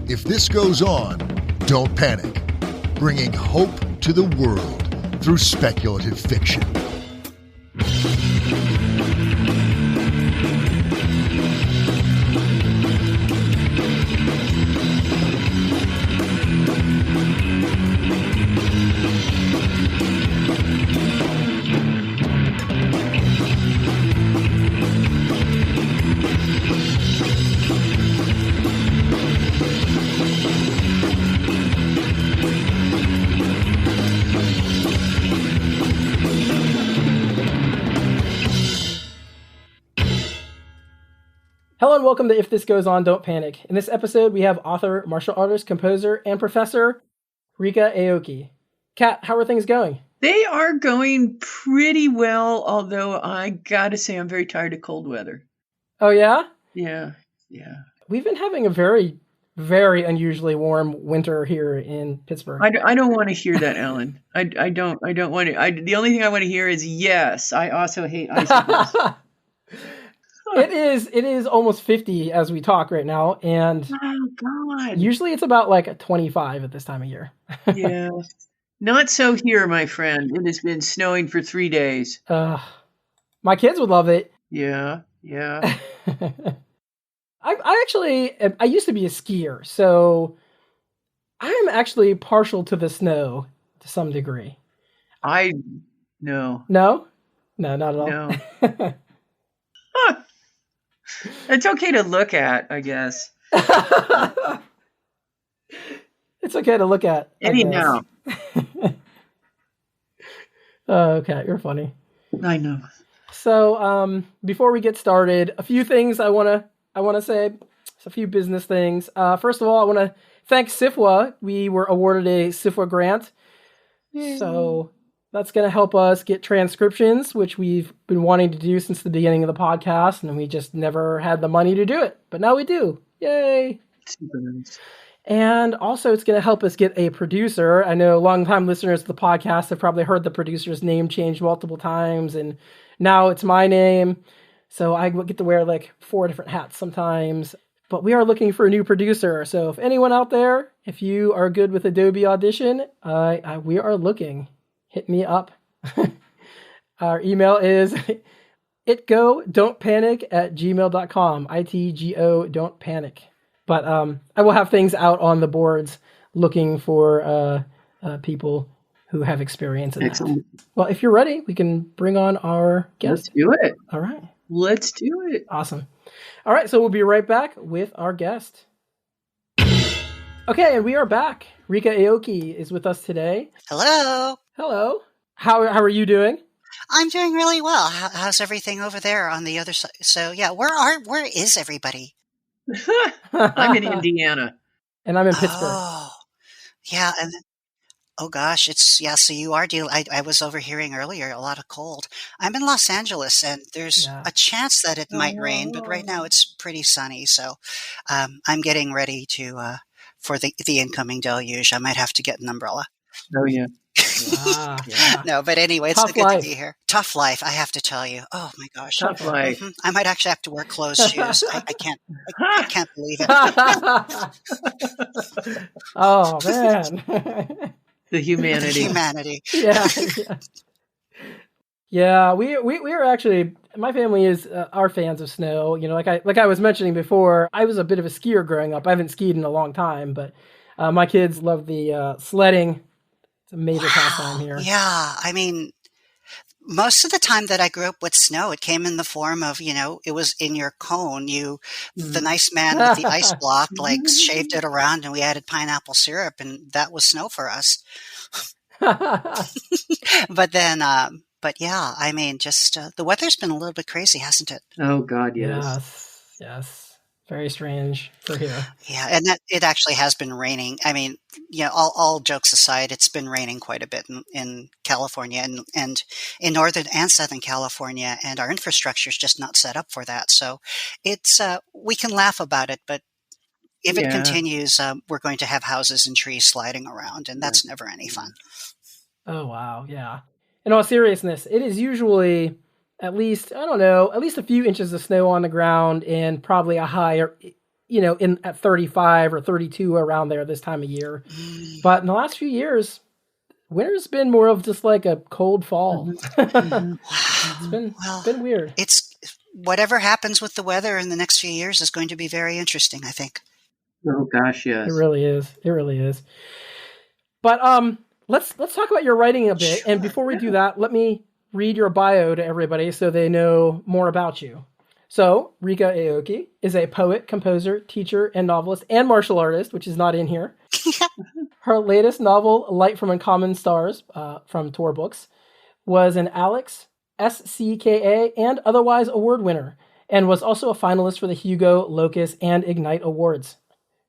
If this goes on, don't panic. Bringing hope to the world through speculative fiction. Hello and welcome to If This Goes On, Don't Panic. In this episode, we have author, martial artist, composer, and professor Ruka Aoki. Kat, how are things going? They are going pretty well, although I gotta say I'm very tired of cold weather. Oh, yeah? Yeah. We've been having a very, very unusually warm winter here in Pittsburgh. I don't want to hear that, Ellen. I don't want to. The only thing I want to hear is yes. I also hate icicles. It is almost 50 as we talk right now, and oh God, usually it's about like 25 at this time of year. Yeah, not so here, my friend. It has been snowing for 3 days. My kids would love it. Yeah. I used to be a skier, so I'm actually partial to the snow to some degree. No, not at all. No. It's okay to look at, I guess. It's okay to look at. Anyhow. Okay, you're funny. I know. So, before we get started, a few things I want to say. It's a few business things. First of all, I want to thank SIFWA. We were awarded a SIFWA grant. So that's going to help us get transcriptions, which we've been wanting to do since the beginning of the podcast, and we just never had the money to do it. But now we do. Yay! Super nice. And also, it's going to help us get a producer. I know longtime listeners of the podcast have probably heard the producer's name changed multiple times, and now it's my name. So I get to wear like 4 different hats sometimes. But we are looking for a new producer. So if anyone out there, if you are good with Adobe Audition, we are looking. Hit me up. Our email is itgo.don'tpanic@gmail.com. ITGO don't panic. But I will have things out on the boards looking for people who have experience in that. Well, if you're ready, we can bring on our guest. Let's do it. All right. Let's do it. Awesome. All right, so we'll be right back with our guest. Okay, and we are back. Ruka Aoki is with us today. Hello. Hello. How are you doing? I'm doing really well. How's everything over there on the other side? So yeah, where is everybody? I'm in Indiana. And I'm in Pittsburgh. Oh, yeah. And oh gosh, so you are dealing, I was overhearing earlier a lot of cold. I'm in Los Angeles and there's a chance that it might rain, but right now it's pretty sunny. So, I'm getting ready for the incoming deluge. I might have to get an umbrella. Oh yeah. No, but anyway, it's so good to be here. Tough life, I have to tell you. Oh my gosh. Tough life. Mm-hmm. I might actually have to wear closed shoes. I can't believe it. Oh man. The humanity. Yeah. We are actually, my family are fans of snow. You know, like I was mentioning before, I was a bit of a skier growing up. I haven't skied in a long time, but my kids love the sledding. It's a major pastime here. Yeah, I mean, most of the time that I grew up with snow, it came in the form of, it was in your cone. The nice man with the ice block, shaved it around and we added pineapple syrup and that was snow for us. But yeah, I mean, just the weather's been a little bit crazy, hasn't it? Oh God, yes. Yes. Very strange for here. Yeah, and that it actually has been raining. I mean, all jokes aside, it's been raining quite a bit in California and in Northern and Southern California, and our infrastructure is just not set up for that. So it's we can laugh about it, but if it continues, we're going to have houses and trees sliding around, and that's never any fun. Oh, wow. Yeah. In all seriousness, it is usually at least a few inches of snow on the ground and probably a high or at 35 or 32 around there this time of year. But in the last few years, winter's been more of just like a cold fall. It's been weird. It's whatever happens with the weather in the next few years is going to be very interesting, I think. Oh gosh, yes. It really is. It really is. But let's talk about your writing a bit. Sure, and before we do that, let me read your bio to everybody so they know more about you. So, Ruka Aoki is a poet, composer, teacher, and novelist, and martial artist, which is not in here. Her latest novel, Light from Uncommon Stars, from Tor Books, was an Alex, SCKA, and otherwise award winner, and was also a finalist for the Hugo, Locus, and Ignite Awards.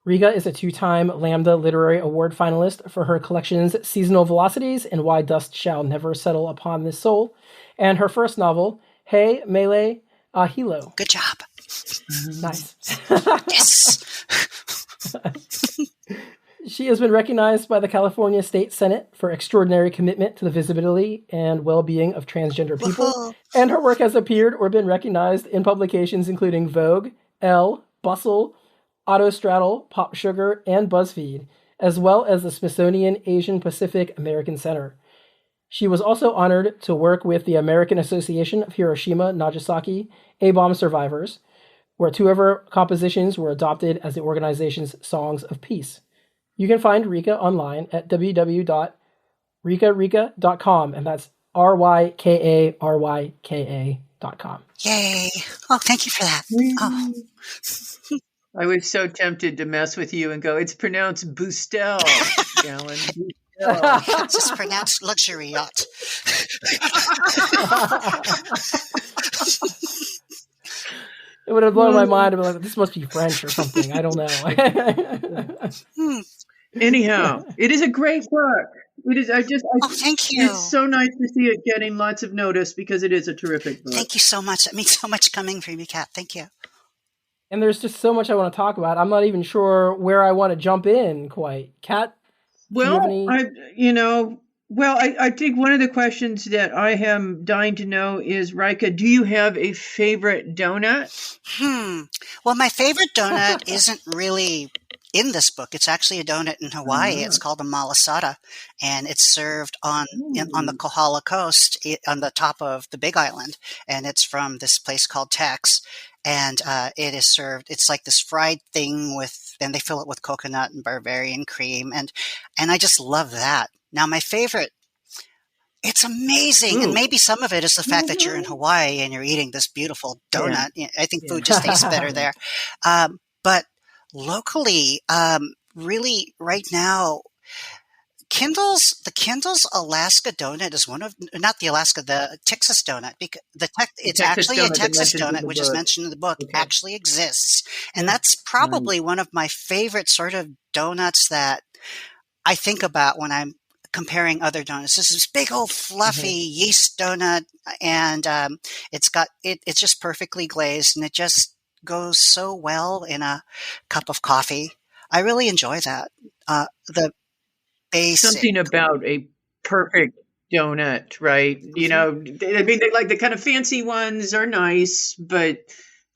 Ryka is a 2-time Lambda Literary Award finalist for her collections Seasonal Velocities and Why Dust Shall Never Settle Upon This Soul, and her first novel, Hey Melee Ahilo. Good job. Nice. Yes. She has been recognized by the California State Senate for extraordinary commitment to the visibility and well-being of transgender people, Whoa. and her work has appeared or been recognized in publications including Vogue, Elle, Bustle, Autostraddle, Pop Sugar, and BuzzFeed, as well as the Smithsonian Asian Pacific American Center. She was also honored to work with the American Association of Hiroshima Nagasaki A-bomb survivors, where 2 of her compositions were adopted as the organization's Songs of Peace. You can find Ryka online at www.ryka.com, and that's RYKARYKA.com. Yay. Oh, thank you for that. Oh. I was so tempted to mess with you and go, it's pronounced Boostel, Alan. It's just pronounced luxury yacht. It would have blown my mind to be like, this must be French or something. I don't know. Anyhow, it is a great book. It is. Thank you. It's so nice to see it getting lots of notice because it is a terrific book. Thank you so much. That means so much coming from you, Kat. Thank you. And there's just so much I want to talk about. I'm not even sure where I want to jump in quite. Kat, well, I think one of the questions that I am dying to know is, Ryka, do you have a favorite donut? Well, my favorite donut isn't really in this book. It's actually a donut in Hawaii. It's called a malasada, and it's served on the Kohala coast on the top of the Big Island, and it's from this place called Tex. And it is served. It's like this fried thing and they fill it with coconut and Bavarian cream, and I just love that. Now, my favorite, it's amazing, and maybe some of it is the fact that you're in Hawaii and you're eating this beautiful donut. Yeah. I think food just tastes better there. But locally, really, right now, the Kindle's Alaska donut is the Texas donut, because it's actually a Texas donut, which is mentioned in the book, actually exists. And that's probably one of my favorite sort of donuts that I think about when I'm comparing other donuts. This is this big old fluffy yeast donut, and it's just perfectly glazed, and it just goes so well in a cup of coffee. I really enjoy that. Something about a perfect donut, right? You know, I mean, like the kind of fancy ones are nice, but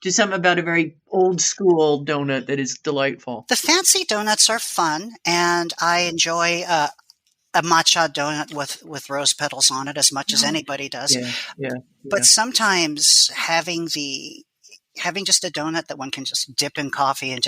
just something about a very old school donut that is delightful. The fancy donuts are fun, and I enjoy a matcha donut with rose petals on it as much as anybody does. Yeah. But sometimes having just a donut that one can just dip in coffee and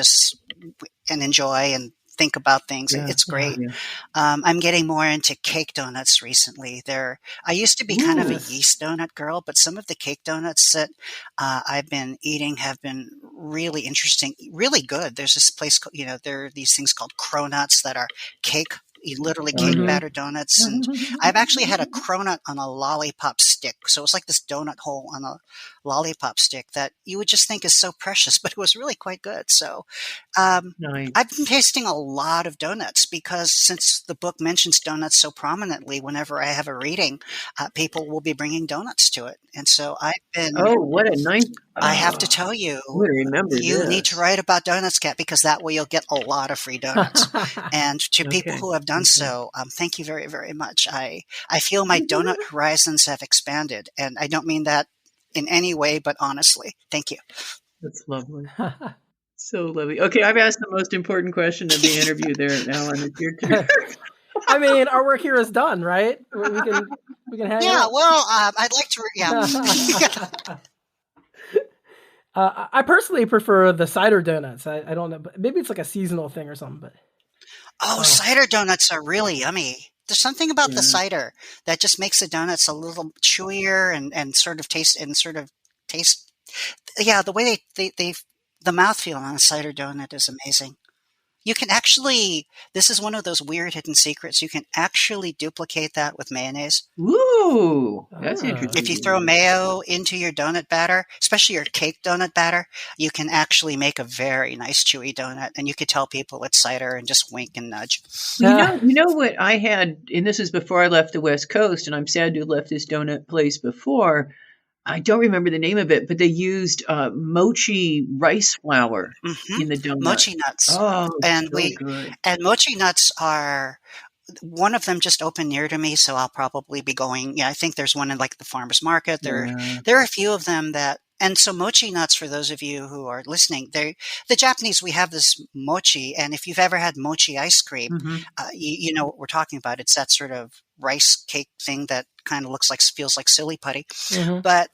enjoy and think about things. It's great. Yeah. I'm getting more into cake donuts recently. I used to be kind of a yeast donut girl, but some of the cake donuts that I've been eating have been really interesting, really good. There's this place, there are these things called cronuts that are cake batter donuts. And I've actually had a cronut on a lollipop stick. So it's like this donut hole on a lollipop stick that you would just think is so precious, but it was really quite good. So nice. I've been tasting a lot of donuts because since the book mentions donuts so prominently, whenever I have a reading, people will be bringing donuts to it. And so I've been... Oh, what a nice... I have to tell you, you need to write about donuts, Kat, because that way you'll get a lot of free donuts. And to people who have done so, thank you very, very much. I feel my donut horizons have expanded, and I don't mean that in any way, but honestly. Thank you. That's lovely. So lovely. Okay, I've asked the most important question of the interview there, Alan. It's your turn. I mean, our work here is done, right? We can hang Yeah, out. well, I'd like to. Yeah. I personally prefer the cider donuts. I don't know, but maybe it's like a seasonal thing or something. But Cider donuts are really yummy. There's something about the Yeah. cider that just makes the donuts a little chewier and sort of taste. Yeah, the way they the mouthfeel on a cider donut is amazing. You can actually, this is one of those weird hidden secrets. You can actually duplicate that with mayonnaise. Ooh, that's Ah. interesting. If you throw mayo into your donut batter, especially your cake donut batter, you can actually make a very nice chewy donut. And you could tell people it's cider and just wink and nudge. You know what I had, and this is before I left the West Coast, and I'm sad to have left this donut place before. I don't remember the name of it, but they used mochi rice flour in the donut. Mochi nuts. Oh, And so good. and mochi nuts are, one of them just opened near to me, so I'll probably be going. Yeah, I think there's one in like the farmer's market. Yeah. There are a few of them and so mochi nuts, for those of you who are listening, the Japanese, we have this mochi, and if you've ever had mochi ice cream, Mhm. you know what we're talking about. It's that sort of rice cake thing that kind of feels like silly putty. Mhm. But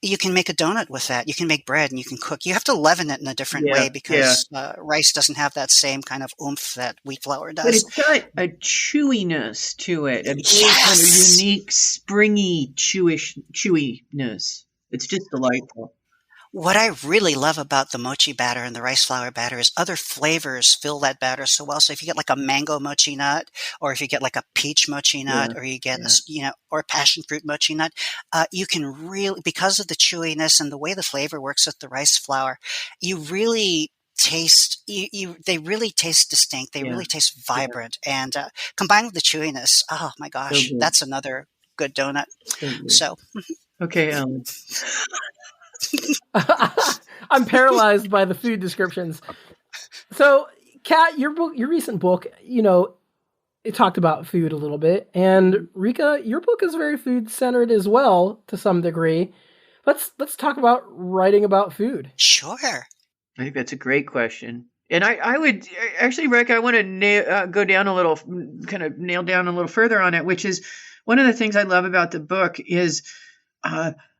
you can make a donut with that. You can make bread and you can cook. You have to leaven it in a different way because rice doesn't have that same kind of oomph that wheat flour does. But it's got a chewiness to it, a very kind of Yes! unique, springy chewiness. It's just delightful. What I really love about the mochi batter and the rice flour batter is other flavors fill that batter so well. So if you get like a mango mochi nut, or if you get like a peach mochi nut, or you get or a passion fruit mochi nut, you can really, because of the chewiness and the way the flavor works with the rice flour, you really taste they really taste distinct. They really taste vibrant, and combined with the chewiness, oh my gosh, good. that's another good donut. So Okay, I'm paralyzed by the food descriptions. So, Kat, your recent book, it talked about food a little bit, and Ryka, your book is very food centered as well to some degree. Let's talk about writing about food. Sure. I think that's a great question. And I would actually, Rick, I want to go down a little, kind of nail down a little further on it, which is one of the things I love about the book is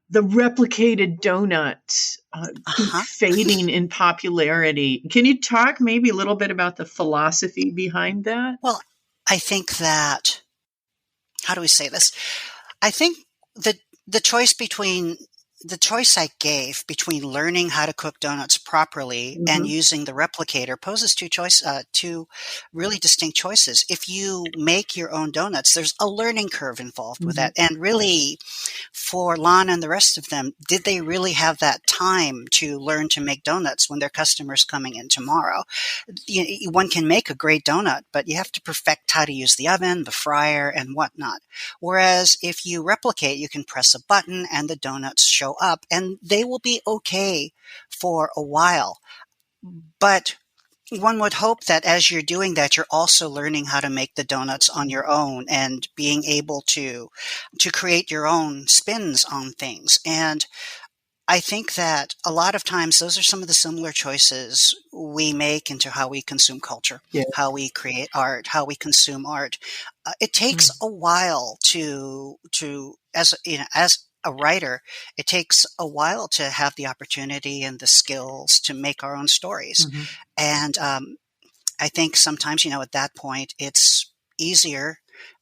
the replicated donuts keep fading in popularity. Can you talk maybe a little bit about the philosophy behind that? Well, I think that, how do we say this? I think the choice I gave between learning how to cook donuts properly and using the replicator poses two really distinct choices. If you make your own donuts, there's a learning curve involved with that. And really, for Lana and the rest of them, did they really have that time to learn to make donuts when their customer's coming in tomorrow? One can make a great donut, but you have to perfect how to use the oven, the fryer, and whatnot. Whereas if you replicate, you can press a button and the donuts show up, and they will be okay for a while. But one would hope that as you're doing that, you're also learning how to make the donuts on your own and being able to create your own spins on things. And I think that a lot of times those are some of the similar choices we make into how we consume culture, how we create art, how we consume art. It takes a while to as a writer, it takes a while to have the opportunity and the skills to make our own stories. And I think sometimes, at that point, it's easier,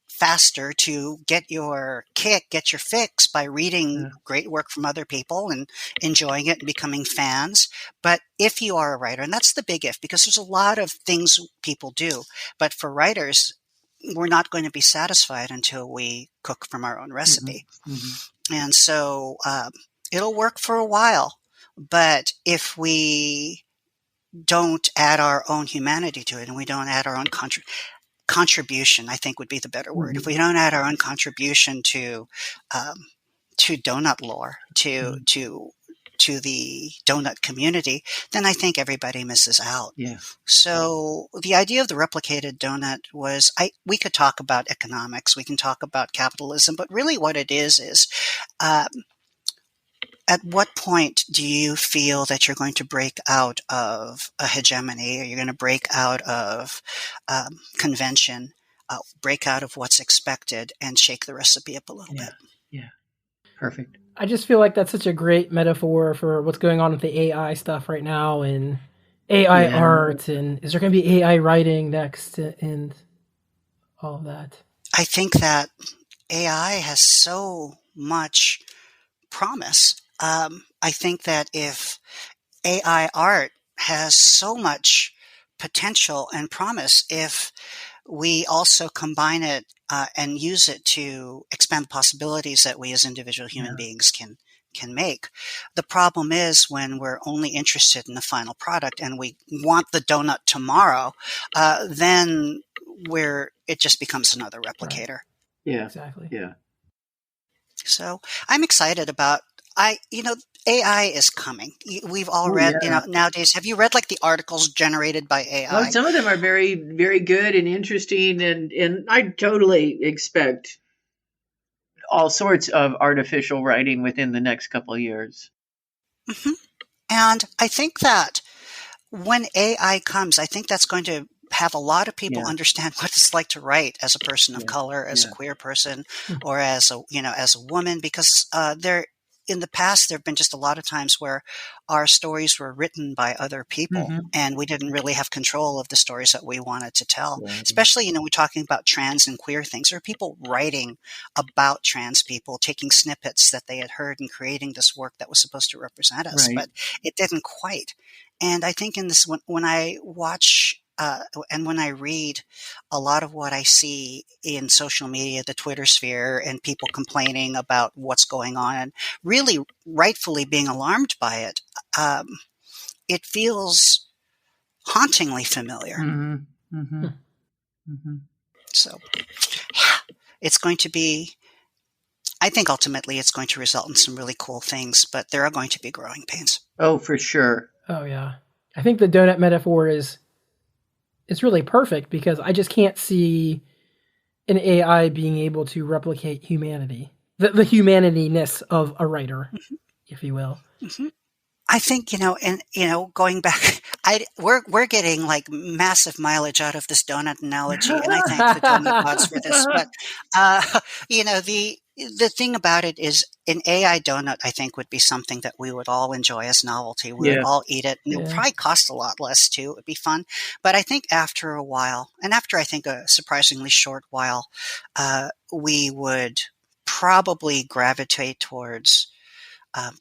faster to get your fix by reading great work from other people and enjoying it and becoming fans. But if you are a writer, and that's the big if, because there's a lot of things people do, but for writers, we're not going to be satisfied until we cook from our own recipe. And so it'll work for a while, but if we don't add our own humanity to it and we don't add our own contribution, I think would be the better word. If we don't add our own contribution to donut lore, to the donut community, then I think everybody misses out. So the idea of the replicated donut was, we could talk about economics, we can talk about capitalism, but really what it is At what point do you feel that you're going to break out of a hegemony, or you're going to break out of convention, break out of what's expected, and shake the recipe up a little bit? Yeah. Perfect. I just feel like that's such a great metaphor for what's going on with the AI stuff right now, and AI art, and is there going to be AI writing next, and all of that. I think that AI has so much promise. I think that if AI art has so much potential and promise, if we also combine it and use it to expand the possibilities that we as individual human beings can make. The problem is when we're only interested in the final product and we want the donut tomorrow, then it just becomes another replicator. Right. Yeah, exactly. Yeah. So I'm excited about AI is coming. We've all read, nowadays, have you read like the articles generated by AI? Well, some of them are very, very good and interesting, and I totally expect all sorts of artificial writing within the next couple of years. Mm-hmm. And I think that when AI comes, I think that's going to have a lot of people understand what it's like to write as a person of color, as a queer person, or as a woman, because in the past, there have been just a lot of times where our stories were written by other people and we didn't really have control of the stories that we wanted to tell. Right. Especially, we're talking about trans and queer things. There are people writing about trans people, taking snippets that they had heard and creating this work that was supposed to represent us, but it didn't quite. And I think in this, when I watch and when I read a lot of what I see in social media, the Twitter sphere, and people complaining about what's going on and really rightfully being alarmed by it, it feels hauntingly familiar. Mm-hmm. Mm-hmm. Mm-hmm. So it's going to be, I think ultimately it's going to result in some really cool things, but there are going to be growing pains. Oh, for sure. Oh, yeah. I think the donut metaphor is really perfect because I just can't see an AI being able to replicate humanity, the humanity-ness of a writer, if you will. Mm-hmm. I think, going back, we're getting like massive mileage out of this donut analogy, and I thank the donut gods for this. But, the thing about it is an AI donut, I think, would be something that we would all enjoy as novelty. We would all eat it. And it would probably cost a lot less, too. It would be fun. But I think after a while, and after I think a surprisingly short while, we would probably gravitate towards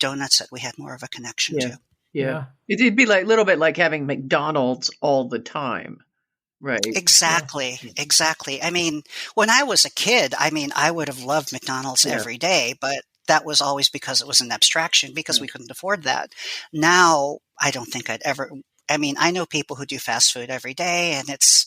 donuts that we had more of a connection to. Yeah. It'd be like a little bit like having McDonald's all the time. Right. Exactly. I mean, when I was a kid, I would have loved McDonald's every day, but that was always because it was an abstraction because we couldn't afford that. Now, I don't think I'd ever, I know people who do fast food every day, and it's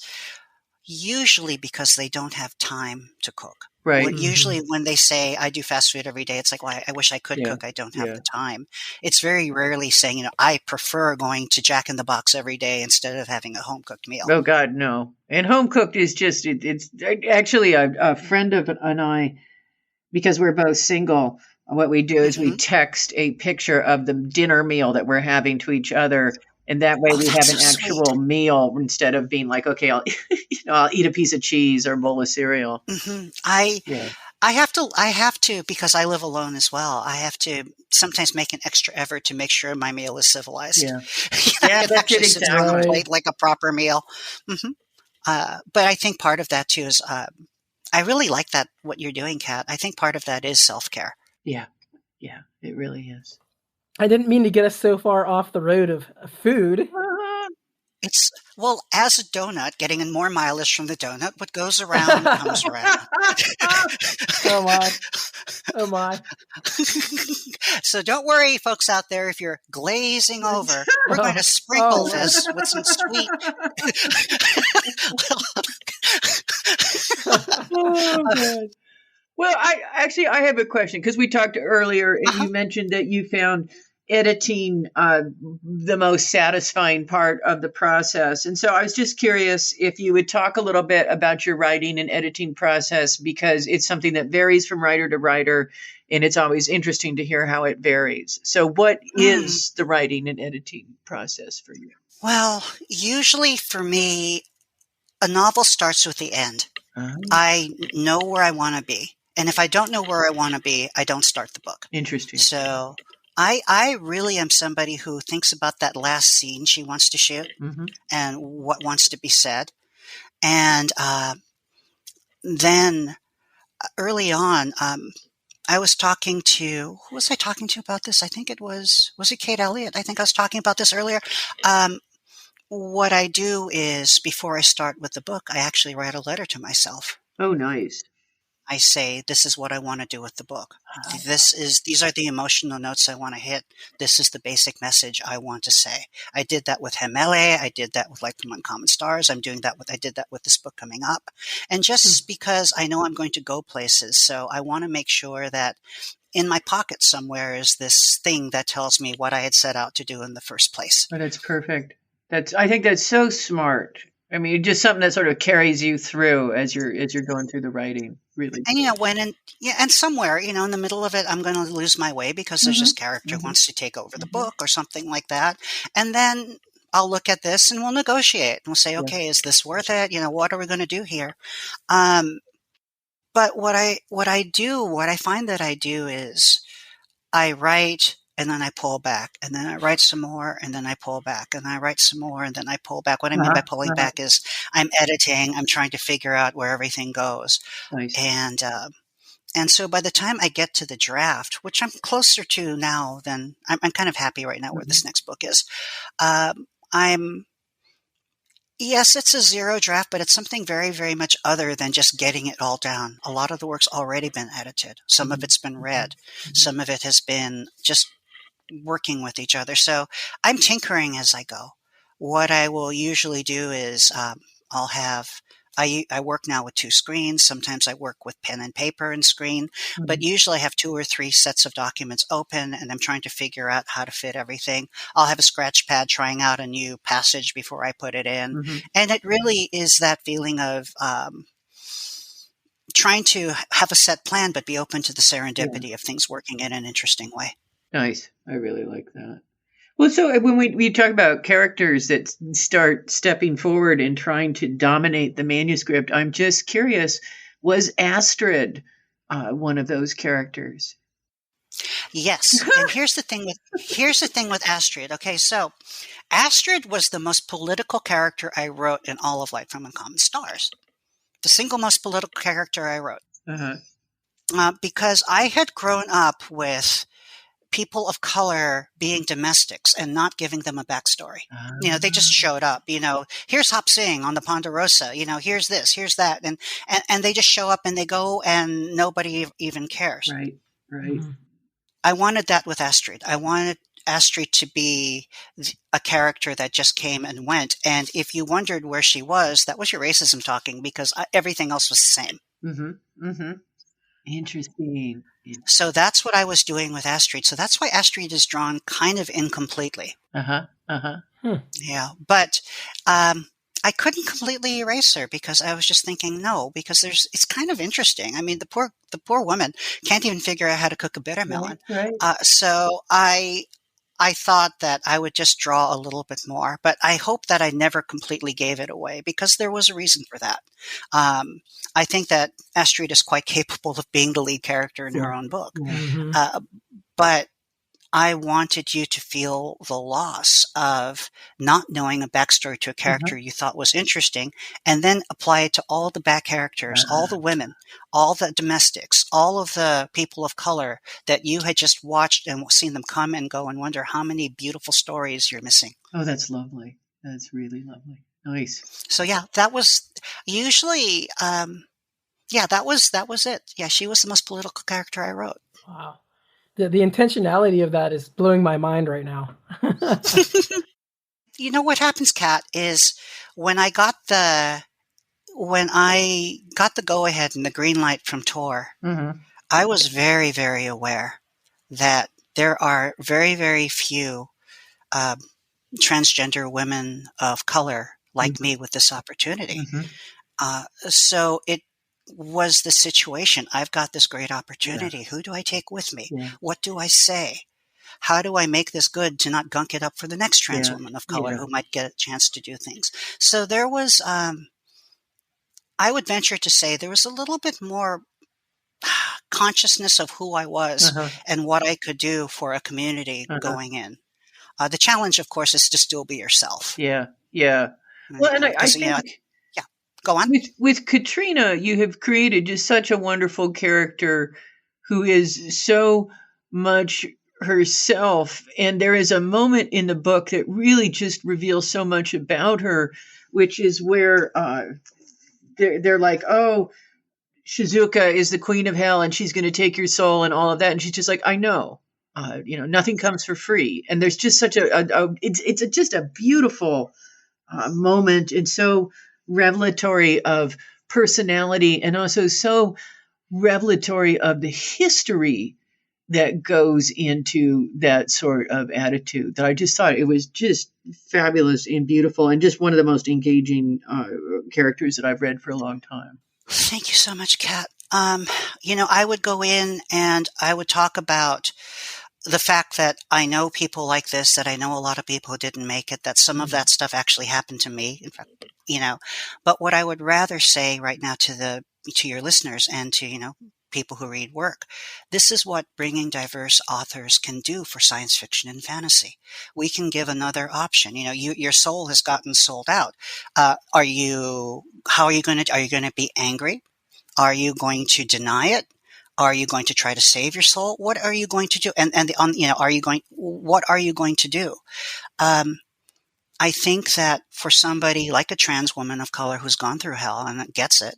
usually because they don't have time to cook. Right. Usually when they say, I do fast food every day, it's like, well, I wish I could cook. I don't have the time. It's very rarely saying, I prefer going to Jack in the Box every day instead of having a home-cooked meal. Oh, God, no. And home-cooked is just, it's actually a friend of and I, because we're both single, what we do is we text a picture of the dinner meal that we're having to each other. And that way we have an actual meal instead of being like, okay, I'll eat a piece of cheese or a bowl of cereal. Mm-hmm. I have to, because I live alone as well. I have to sometimes make an extra effort to make sure my meal is civilized. Yeah. It actually sits on the plate like a proper meal. Mm-hmm. But I think part of that too is, I really like that, what you're doing, Kat. I think part of that is self-care. Yeah. Yeah, it really is. I didn't mean to get us so far off the road of food. It's, well, as a donut, getting in more mileage from the donut, what goes around comes around. Oh my. So don't worry, folks out there, if you're glazing over, we're going to sprinkle this with some sweet. God. Well, I have a question because we talked earlier and you mentioned that you found editing the most satisfying part of the process. And so I was just curious if you would talk a little bit about your writing and editing process, because it's something that varies from writer to writer, and it's always interesting to hear how it varies. So what is the writing and editing process for you? Well, usually for me, a novel starts with the end. I know where I want to be. And if I don't know where I want to be, I don't start the book. Interesting. So I really am somebody who thinks about that last scene she wants to shoot and what wants to be said. And then early on, I was talking to, who was I talking to about this? I think it was it Kate Elliott? I think I was talking about this earlier. What I do is, before I start with the book, I actually write a letter to myself. Oh, nice. I say, this is what I want to do with the book. These are the emotional notes I want to hit. This is the basic message I want to say. I did that with Hemele. I did that with Light from Uncommon Stars. I did that with this book coming up. And just because I know I'm going to go places, so I want to make sure that in my pocket somewhere is this thing that tells me what I had set out to do in the first place. Oh, that's perfect. I think that's so smart. I mean, just something that sort of carries you through as you're going through the writing, really. And and somewhere, in the middle of it, I'm going to lose my way because there's this character who wants to take over the book or something like that. And then I'll look at this and we'll negotiate. And we'll say, okay, is this worth it? What are we going to do here? But what I find that I do is I write and then I pull back, and then I write some more, and then I pull back, and I write some more, and then I pull back. What I mean by pulling back is I'm editing, I'm trying to figure out where everything goes. Nice. And so by the time I get to the draft, which I'm closer to now than I'm kind of happy right now where this next book is, yes, it's a zero draft, but it's something very, very much other than just getting it all down. A lot of the work's already been edited. Some of it's been read. Some of it has been just working with each other. So I'm tinkering as I go. What I will usually do is I work now with 2 screens. Sometimes I work with pen and paper and screen, but usually I have 2 or 3 sets of documents open and I'm trying to figure out how to fit everything. I'll have a scratch pad trying out a new passage before I put it in. And it really is that feeling of trying to have a set plan, but be open to the serendipity of things working in an interesting way. Nice. I really like that. Well, so when we talk about characters that start stepping forward and trying to dominate the manuscript, I'm just curious, was Astrid one of those characters? Yes. And here's the thing with Astrid. Okay, so Astrid was the most political character I wrote in all of Light from Uncommon Stars. The single most political character I wrote. Because I had grown up with people of color being domestics and not giving them a backstory. They just showed up, here's Hop Sing on the Ponderosa, here's this, here's that. And they just show up and they go and nobody even cares. Right. I wanted that with Astrid. I wanted Astrid to be a character that just came and went. And if you wondered where she was, that was your racism talking, because everything else was the same. Interesting. So that's what I was doing with Astrid. So that's why Astrid is drawn kind of incompletely. Yeah. But I couldn't completely erase her because I was just thinking, no, because it's kind of interesting. I mean, the poor woman can't even figure out how to cook a bitter melon. Right. So I thought that I would just draw a little bit more, but I hope that I never completely gave it away because there was a reason for that. I think that Astrid is quite capable of being the lead character in her own book. But I wanted you to feel the loss of not knowing a backstory to a character you thought was interesting, and then apply it to all the back characters, all the women, all the domestics, all of the people of color that you had just watched and seen them come and go and wonder how many beautiful stories you're missing. Oh, that's lovely. That's really lovely. Nice. So yeah, that was usually, that was it. Yeah, she was the most political character I wrote. Wow. The intentionality of that is blowing my mind right now. You know what happens, Kat, is when I got the go-ahead and the green light from Tor, I was very, very aware that there are very, very few transgender women of color like me with this opportunity. So it was the situation. I've got this great opportunity. Who do I take with me? What do I say? How do I make this good to not gunk it up for the next trans woman of color who might get a chance to do things? So there was, I would venture to say there was a little bit more consciousness of who I was and what I could do for a community going in. The challenge, of course, is to still be yourself. Yeah. Well, and I think, go on. With Katrina, you have created just such a wonderful character who is so much herself. And there is a moment in the book that really just reveals so much about her, which is where they're like, oh, Shizuka is the queen of hell and she's going to take your soul and all of that. And she's just like, I know, nothing comes for free. And there's just such it's just a beautiful moment, and so revelatory of personality, and also so revelatory of the history that goes into that sort of attitude, that I just thought it was just fabulous and beautiful, and just one of the most engaging characters that I've read for a long time. Thank you so much, Kat. I would go in and I would talk about the fact that I know people like this, that I know a lot of people who didn't make it, that some of that stuff actually happened to me, in fact, but what I would rather say right now to your listeners and to, people who read work, this is what bringing diverse authors can do for science fiction and fantasy. We can give another option. Your soul has gotten sold out. Are you going to be angry? Are you going to deny it? Are you going to try to save your soul? What are you going to do? What are you going to do? I think that for somebody like a trans woman of color who's gone through hell and gets it,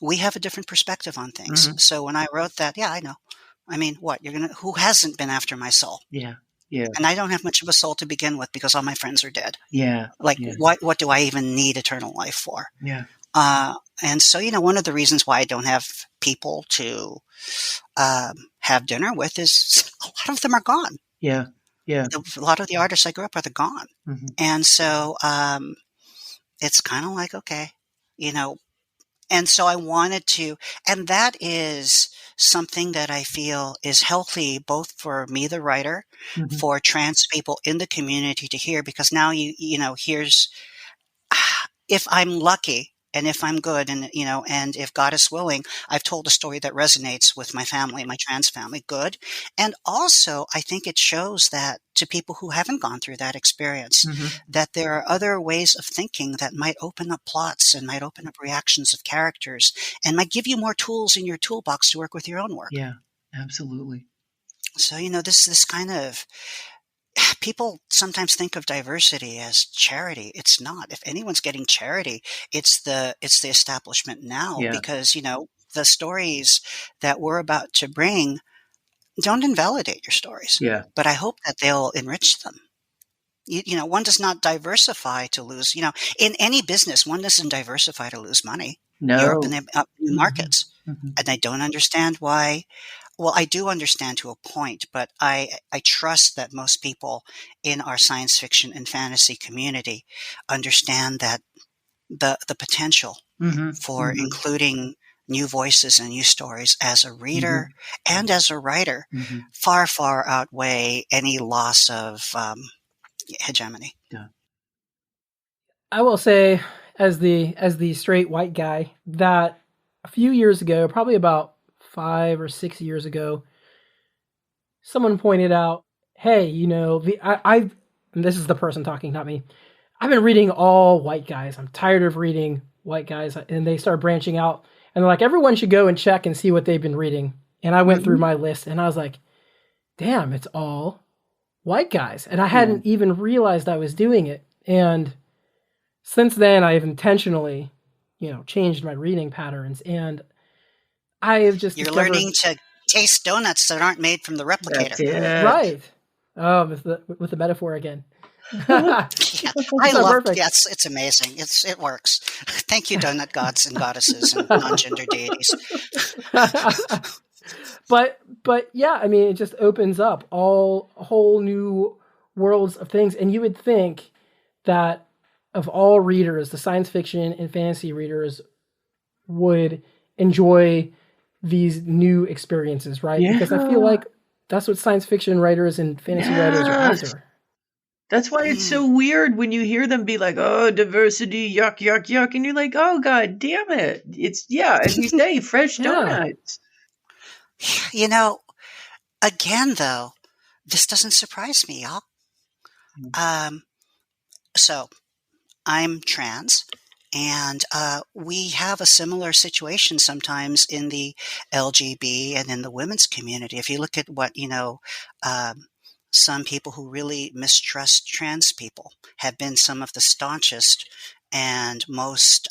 we have a different perspective on things. So when I wrote that, I know. I mean, who hasn't been after my soul? Yeah. And I don't have much of a soul to begin with because all my friends are dead. What do I even need eternal life for? And so, one of the reasons why I don't have people to have dinner with is a lot of them are gone. A lot of the artists I grew up with are gone. And so it's kind of like, okay, and so I wanted to, and that is something that I feel is healthy both for me, the writer, for trans people in the community to hear, because now here's, if I'm lucky and if I'm good and, and if God is willing, I've told a story that resonates with my family, my trans family, good. And also I think it shows that to people who haven't gone through that experience, that there are other ways of thinking that might open up plots and might open up reactions of characters and might give you more tools in your toolbox to work with your own work. Yeah, absolutely. So, this kind of, people sometimes think of diversity as charity. It's not. If anyone's getting charity, it's the establishment now, because, the stories that we're about to bring don't invalidate your stories. But I hope that they'll enrich them. One does not diversify to lose, in any business, one doesn't diversify to lose money. No. You're opening up new markets. And I don't understand why. Well, I do understand to a point, but I trust that most people in our science fiction and fantasy community understand that the potential for including new voices and new stories as a reader and as a writer far, far outweigh any loss of hegemony. I will say, as the straight white guy, that a few years ago, probably about 5 or 6 years ago, someone pointed out, hey, and this is the person talking, not me. I've been reading all white guys. I'm tired of reading white guys. And they start branching out and they're like, everyone should go and check and see what they've been reading. And I went through my list and I was like, damn, it's all white guys. And I hadn't even realized I was doing it. And since then I've intentionally, changed my reading patterns, and I have just learning to taste donuts that aren't made from the replicator. Right. Oh, with the metaphor again. I love it. Yes, it's amazing. It works. Thank you, donut gods and goddesses and non-gender deities. But yeah, I mean, it just opens up all whole new worlds of things, and you would think that of all readers, the science fiction and fantasy readers would enjoy these new experiences, right? Yeah. Because I feel like that's what science fiction writers and fantasy writers are Yes. after. That's why it's so weird when you hear them be like, "Oh, diversity, yuck, yuck, yuck," and you're like, "Oh, God damn it!" It's as you say, fresh Yeah. donuts. You know, again, though, this doesn't surprise me, y'all. So I'm trans, and we have a similar situation sometimes in the LGB and in the women's community. If you look at what, some people who really mistrust trans people have been some of the staunchest and most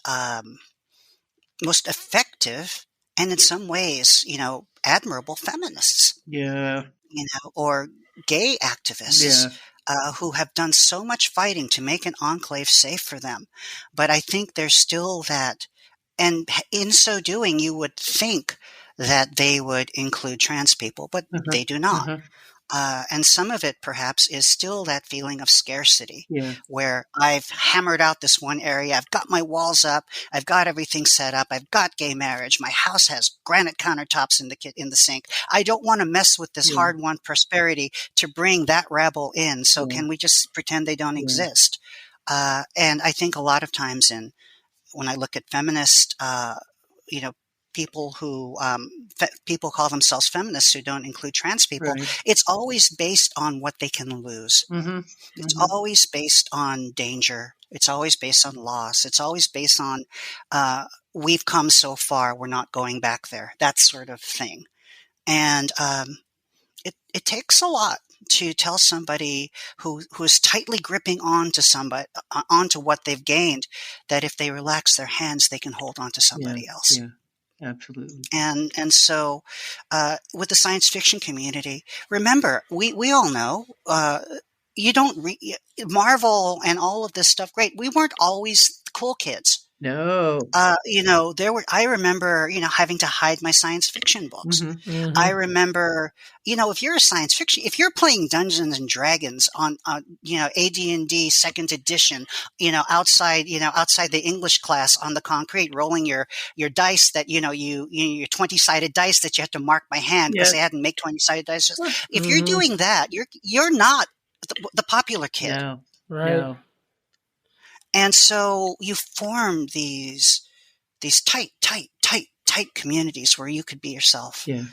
effective, and in some ways, admirable feminists, Yeah. or gay activists. Yeah. Who have done so much fighting to make an enclave safe for them. But I think there's still that, and in so doing, you would think that they would include trans people, but they do not. And some of it perhaps is still that feeling of scarcity, where I've hammered out this one area, I've got my walls up, I've got everything set up, I've got gay marriage, my house has granite countertops in the sink. I don't want to mess with this hard-won prosperity to bring that rabble in. So can we just pretend they don't exist? And I think a lot of times when I look at feminist, people who people call themselves feminists who don't include trans people, it's always based on what they can lose. It's always based on danger. It's always based on loss. It's always based on we've come so far, we're not going back there. That sort of thing. And it takes a lot to tell somebody who is tightly gripping onto what they've gained, that if they relax their hands, they can hold on to somebody else. Yeah. Absolutely. And so with the science fiction community, remember, we all know, you don't Marvel and all of this stuff. Great. We weren't always the cool kids. No. I remember, having to hide my science fiction books. I remember, if you're a science fiction, if you're playing Dungeons and Dragons on AD&D second edition, outside the English class on the concrete, rolling your dice that, your 20-sided dice that you have to mark by hand because they hadn't made 20-sided dice. If you're doing that, you're not the popular kid. No. Right. No. And so you form these tight communities where you could be yourself. Yeah.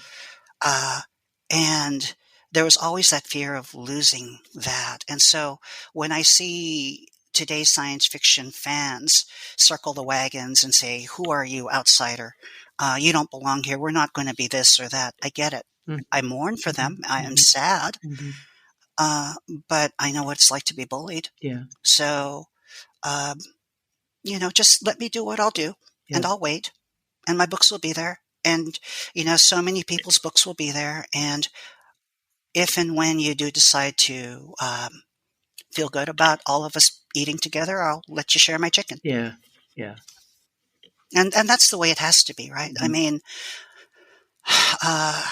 And there was always that fear of losing that. And so when I see today's science fiction fans circle the wagons and say, "Who are you, outsider? You don't belong here. We're not going to be this or that." I get it. I mourn for them. I am sad. But I know what it's like to be bullied. Yeah. So just let me do what I'll do, and I'll wait, and my books will be there. And, so many people's books will be there. And if and when you do decide to feel good about all of us eating together, I'll let you share my chicken. Yeah. Yeah. And that's the way it has to be, right? I mean, I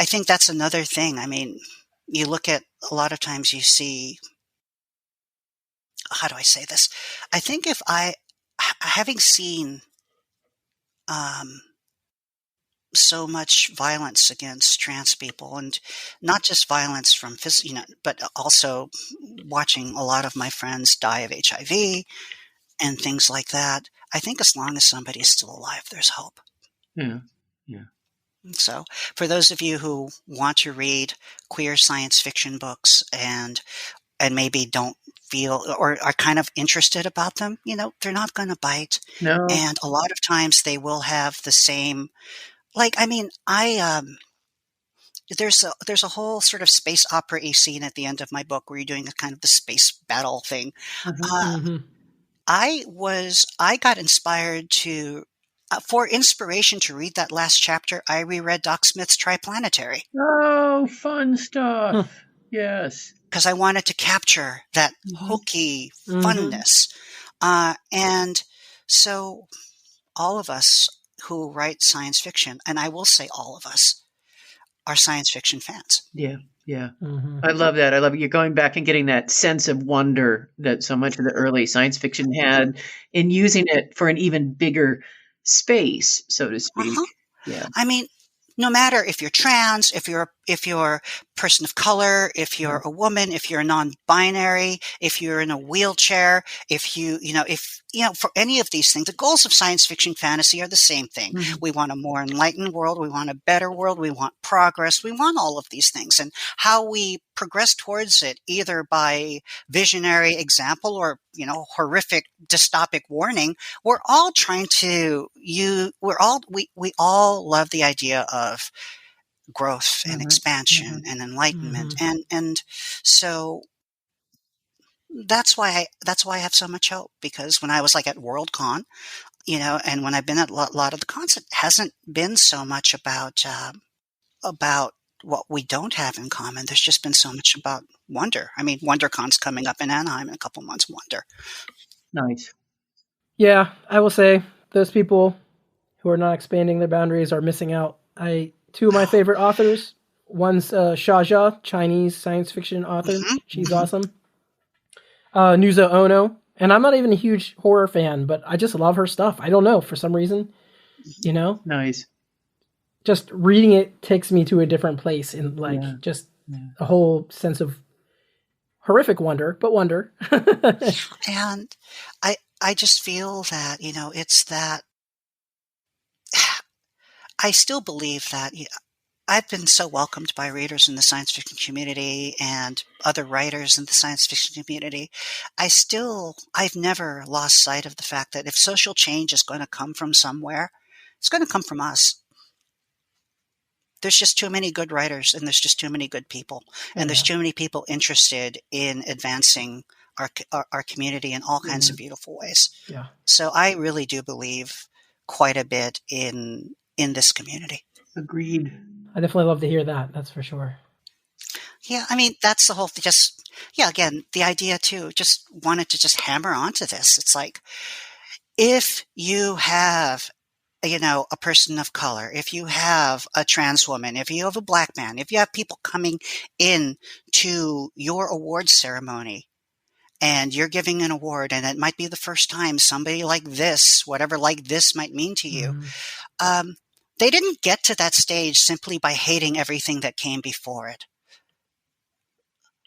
think that's another thing. I mean, you look at, a lot of times you see, how do I say this? I think having seen so much violence against trans people, and not just violence from but also watching a lot of my friends die of HIV and things like that, I think as long as somebody is still alive, there's hope. Yeah. Yeah. So for those of you who want to read queer science fiction books and maybe don't feel or are kind of interested about them, they're not going to bite. No. And a lot of times they will have the same, there's a whole sort of space opera-y scene at the end of my book where you're doing a kind of the space battle thing. I got inspired for inspiration to read that last chapter. I reread Doc Smith's Triplanetary. Oh, fun stuff. Yes. Because I wanted to capture that hokey funness. And so all of us who write science fiction, and I will say all of us, are science fiction fans. Yeah. Yeah. Mm-hmm. I love that. I love it. You're going back and getting that sense of wonder that so much of the early science fiction had and using it for an even bigger space, so to speak. Uh-huh. Yeah. I mean, no matter if you're trans, if you're a person of color, if you're a woman, if you're non-binary, if you're in a wheelchair, if for any of these things, the goals of science fiction fantasy are the same thing. Mhm. We want a more enlightened world. We want a better world. We want progress. We want all of these things, and how we progress towards it, either by visionary example or, horrific dystopic warning. We're all trying to we all love the idea of growth and Mhm. expansion and enlightenment. And so that's why I have so much hope, because when I was like at Worldcon, and when I've been at a lot of the cons, it hasn't been so much about what we don't have in common. There's just been so much about wonder. I mean, WonderCon's coming up in Anaheim in a couple months. Wonder. Nice. Yeah, I will say those people who are not expanding their boundaries are missing out. Two of my favorite authors. One's Xia, Chinese science fiction author. Mhm, She's mhm. awesome. Nuzo Ono. And I'm not even a huge horror fan, but I just love her stuff. I don't know, for some reason, Nice. just reading it takes me to a different place in a whole sense of horrific wonder, but wonder. And I just feel that, it's that I still believe that I've been so welcomed by readers in the science fiction community and other writers in the science fiction community. I've never lost sight of the fact that if social change is going to come from somewhere, it's going to come from us. There's just too many good writers, and there's just too many good people, and there's too many people interested in advancing our community in all kinds of beautiful ways. Yeah. So I really do believe quite a bit in this community. Agreed. I definitely love to hear that. That's for sure. Yeah, I mean, that's the whole thing. Again, the idea too, just wanted to just hammer onto this. It's like, if you have a person of color, if you have a trans woman, if you have a black man, if you have people coming in to your award ceremony and you're giving an award, and it might be the first time somebody like this, whatever like this might mean to you, they didn't get to that stage simply by hating everything that came before it.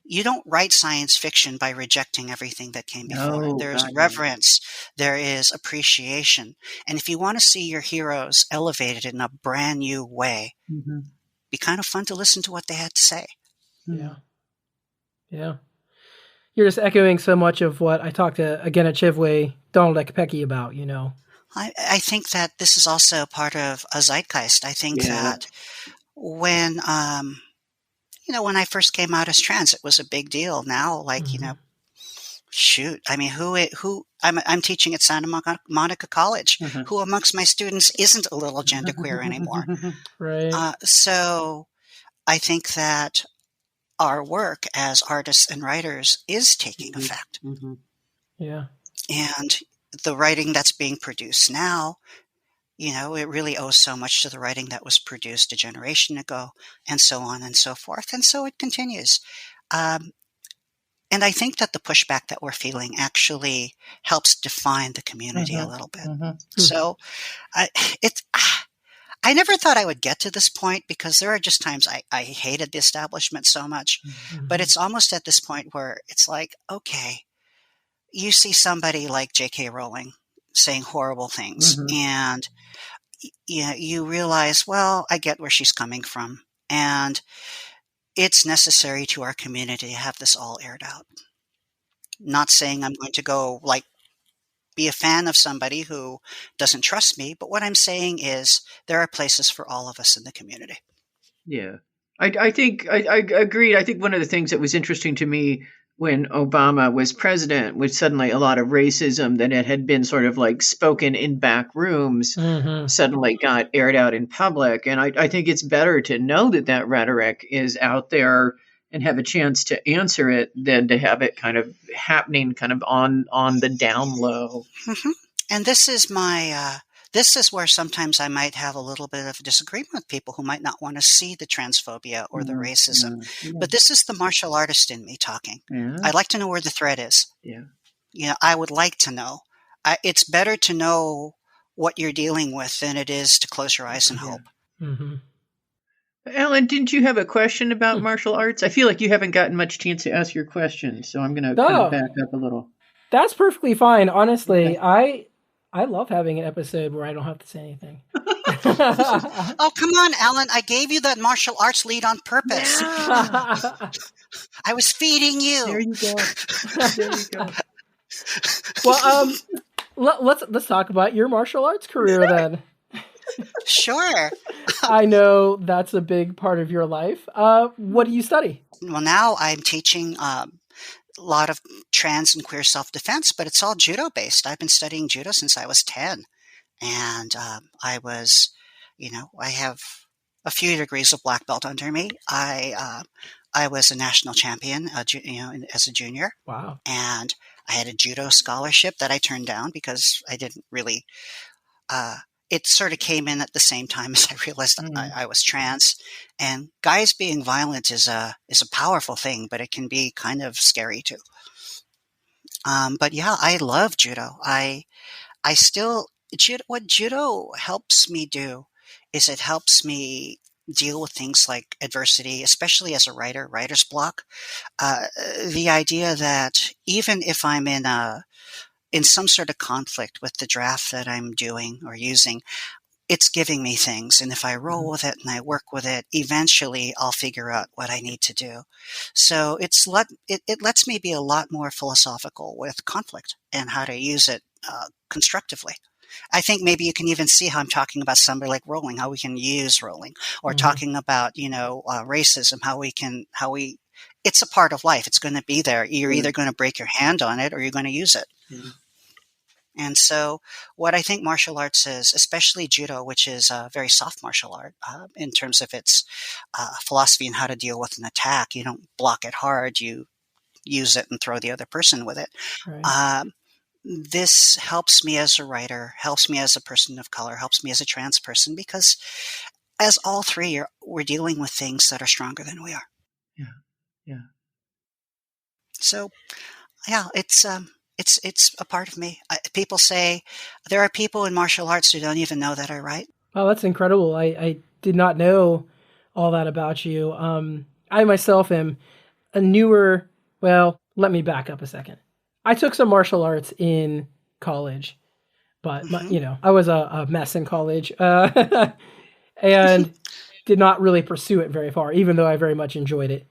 You don't write science fiction by rejecting everything that came before it. There's reverence. There is appreciation. And if you want to see your heroes elevated in a brand new way, be kind of fun to listen to what they had to say. Yeah. Yeah. You're just echoing so much of what I talked to, again, at Chivway, Donald Ekpeki about, I think that this is also part of a zeitgeist. I think that when when I first came out as trans, it was a big deal. Now, shoot, I mean, I'm teaching at Santa Monica College. Who amongst my students isn't a little genderqueer anymore? Right. So I think that our work as artists and writers is taking effect. Yeah. And the writing that's being produced now, it really owes so much to the writing that was produced a generation ago, and so on and so forth. And so it continues. And I think that the pushback that we're feeling actually helps define the community a little bit. So I never thought I would get to this point, because there are just times I hated the establishment so much. But it's almost at this point where it's like, okay, you see somebody like J.K. Rowling saying horrible things, and you realize, well, I get where she's coming from, and it's necessary to our community to have this all aired out. Not saying I'm going to go be a fan of somebody who doesn't trust me, but what I'm saying is there are places for all of us in the community. Yeah. I think I agreed. I think one of the things that was interesting to me when Obama was president was suddenly a lot of racism that it had been sort of spoken in back rooms suddenly got aired out in public. And I think it's better to know that rhetoric is out there and have a chance to answer it than to have it kind of happening kind of on the down low. And this is my this is where sometimes I might have a little bit of a disagreement with people who might not want to see the transphobia or the racism. But this is the martial artist in me talking. I'd like to know where the thread is. I would like to know. It's better to know what you're dealing with than it is to close your eyes and hope. Mm-hmm. Alan, didn't you have a question about martial arts? I feel like you haven't gotten much chance to ask your question, so I'm going to kind of back up a little. That's perfectly fine. Honestly, I love having an episode where I don't have to say anything. Oh, come on, Alan. I gave you that martial arts lead on purpose. I was feeding you. There you go. There you go. Well, let's talk about your martial arts career then. Sure. I know that's a big part of your life. What do you study? Well, now I'm teaching a lot of trans and queer self-defense, but it's all judo-based. I've been studying judo since I was 10. And I was, I have a few degrees of black belt under me. I was a national champion, as a junior. Wow. And I had a judo scholarship that I turned down because I didn't really it sort of came in at the same time as I realized I was trans. And guys being violent is a powerful thing, but it can be kind of scary too. But yeah, I love judo. What judo helps me do is it helps me deal with things like adversity, especially as a writer, writer's block. The idea that even if I'm in some sort of conflict with the draft that I'm doing or using, it's giving me things. And if I roll with it and I work with it, eventually I'll figure out what I need to do. So it lets me be a lot more philosophical with conflict and how to use it constructively. I think maybe you can even see how I'm talking about somebody like rolling, how we can use rolling, or talking about, racism, it's a part of life. It's going to be there. You're either going to break your hand on it or you're going to use it. And so what I think martial arts is, especially judo, which is a very soft martial art in terms of its philosophy and how to deal with an attack. You don't block it hard. You use it and throw the other person with it. Right. This helps me as a writer, helps me as a person of color, helps me as a trans person, because as all three, we're dealing with things that are stronger than we are. Yeah. So, yeah, it's a part of me. People say there are people in martial arts who don't even know that I write. Oh, that's incredible. I did not know all that about you. I myself am a newer, well, let me back up a second. I took some martial arts in college, but I was a mess in college and did not really pursue it very far, even though I very much enjoyed it.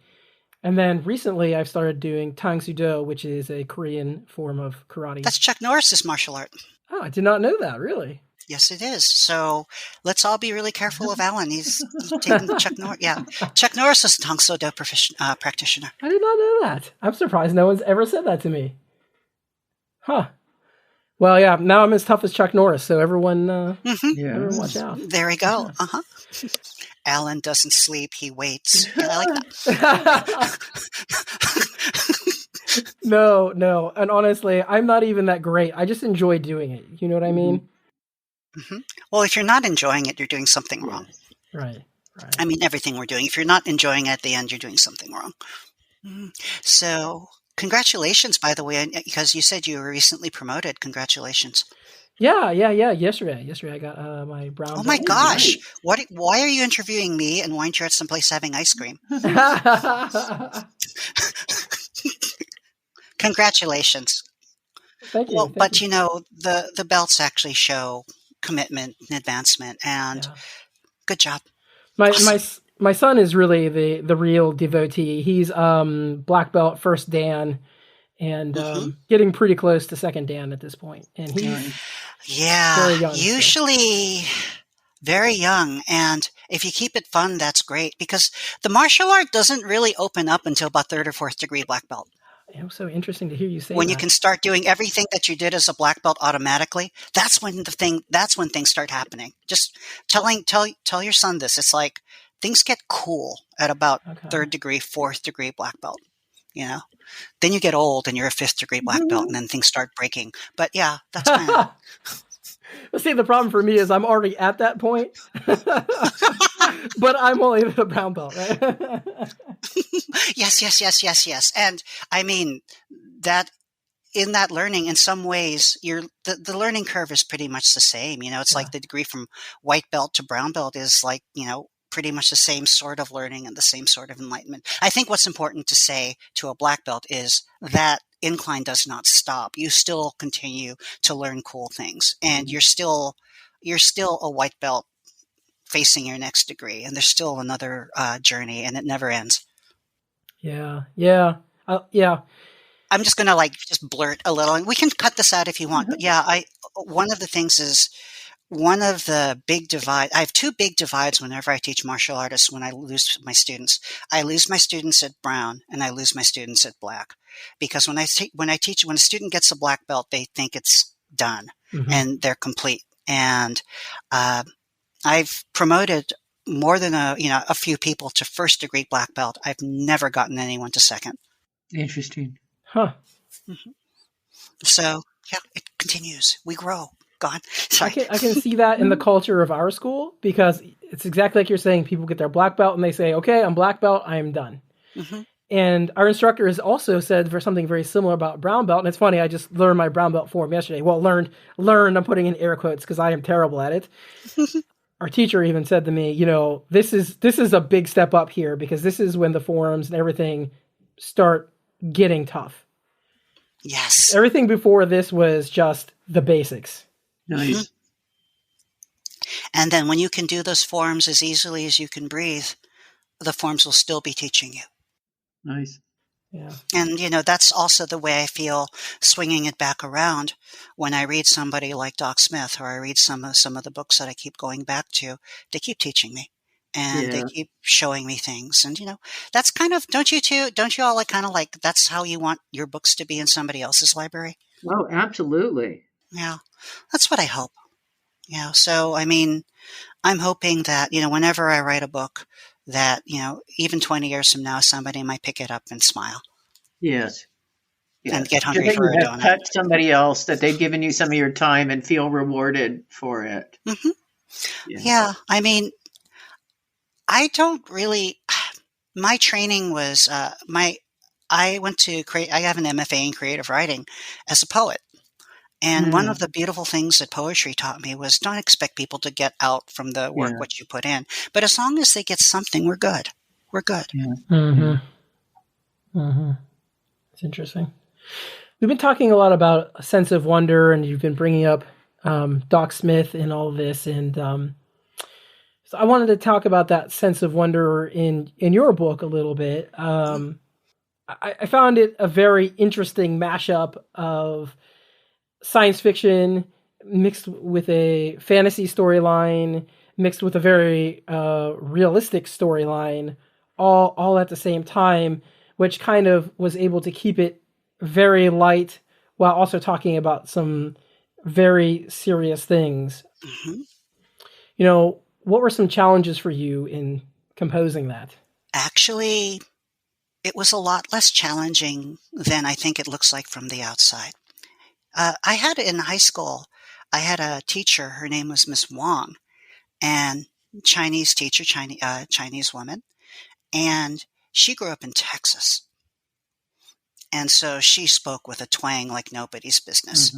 And then recently I've started doing Tang Soo Do, which is a Korean form of karate. That's Chuck Norris's martial art. Oh, I did not know that, really. Yes, it is. So let's all be really careful of Alan. He's taking Chuck Norris. Yeah, Chuck Norris is a Tang Soo Do practitioner. I did not know that. I'm surprised no one's ever said that to me. Huh. Well, yeah, now I'm as tough as Chuck Norris, so everyone everyone watch out. There we go. Alan doesn't sleep, he waits. Yeah, I like that. No. And honestly, I'm not even that great. I just enjoy doing it. You know what I mean? Well, if you're not enjoying it, you're doing something wrong. Right. I mean, everything we're doing. If you're not enjoying it at the end, you're doing something wrong. So, congratulations, by the way, because you said you were recently promoted. Congratulations. Yeah. Yesterday I got my brown belt. Oh my gosh. Why are you interviewing me and why aren't you at someplace having ice cream? Congratulations. Thank you. Well, but the belts actually show commitment and advancement, and good job. My son is really the real devotee. He's black belt first Dan, and getting pretty close to second Dan at this point. And he's very young, usually very young. And if you keep it fun, that's great, because the martial art doesn't really open up until about third or fourth degree black belt. It was so interesting to hear you say when that. You can start doing everything that you did as a black belt automatically. That's when things start happening. Just tell your son this. It's like things get cool at about third degree, fourth degree black belt. Then you get old and you're a fifth degree black belt, and then things start breaking. But yeah, that's kind of. But see, the problem for me is I'm already at that point, but I'm only the brown belt, right? Yes. And I mean that in that learning, in some ways, the learning curve is pretty much the same. It's Yeah. like the degree from white belt to brown belt is like, pretty much the same sort of learning and the same sort of enlightenment. I think what's important to say to a black belt is that incline does not stop. You still continue to learn cool things, and you're still a white belt facing your next degree, and there's still another journey, and it never ends. Yeah. I'm just gonna just blurt a little, and we can cut this out if you want. But yeah, one of the things is one of the big divide. I have two big divides whenever I teach martial artists. When I lose my students, I lose my students at brown, and I lose my students at black, because when a student gets a black belt, they think it's done and they're complete. And I've promoted more than a few people to first degree black belt. I've never gotten anyone to second. Interesting. Huh. So yeah, it continues. We grow. Gone. I can see that in the culture of our school, because it's exactly like you're saying. People get their black belt and they say, "Okay, I'm black belt. I am done." And our instructor has also said for something very similar about brown belt. And it's funny, I just learned my brown belt form yesterday. Well, learned. I'm putting in air quotes because I am terrible at it. Our teacher even said to me, this is a big step up here, because this is when the forms and everything start getting tough. Yes. Everything before this was just the basics. Nice. And then when you can do those forms as easily as you can breathe, the forms will still be teaching you. Nice. Yeah. And, that's also the way I feel swinging it back around when I read somebody like Doc Smith, or I read some of the books that I keep going back to. They keep teaching me, and they keep showing me things. And, that's kind of, don't you all that's how you want your books to be in somebody else's library? Oh, absolutely. Yeah. That's what I hope. So, I mean, I'm hoping that, whenever I write a book, that, even 20 years from now, somebody might pick it up and smile. Yes. And get hungry that for you a have donut. touched somebody else, that they've given you some of your time and feel rewarded for it. Yeah. I mean, I don't really, my training was, I have an MFA in creative writing as a poet. And one of the beautiful things that poetry taught me was don't expect people to get out from the work what you put in. But as long as they get something, we're good. We're good. It's interesting. We've been talking a lot about a sense of wonder, and you've been bringing up Doc Smith and all of this. And so I wanted to talk about that sense of wonder in your book a little bit. I found it a very interesting mashup of science fiction mixed with a fantasy storyline, mixed with a very realistic storyline, all at the same time, which kind of was able to keep it very light while also talking about some very serious things. What were some challenges for you in composing that? Actually, it was a lot less challenging than I think it looks like from the outside. I had in high school, I had a teacher, her name was Miss Wong, and Chinese teacher, Chinese woman, and she grew up in Texas. And so she spoke with a twang like nobody's business.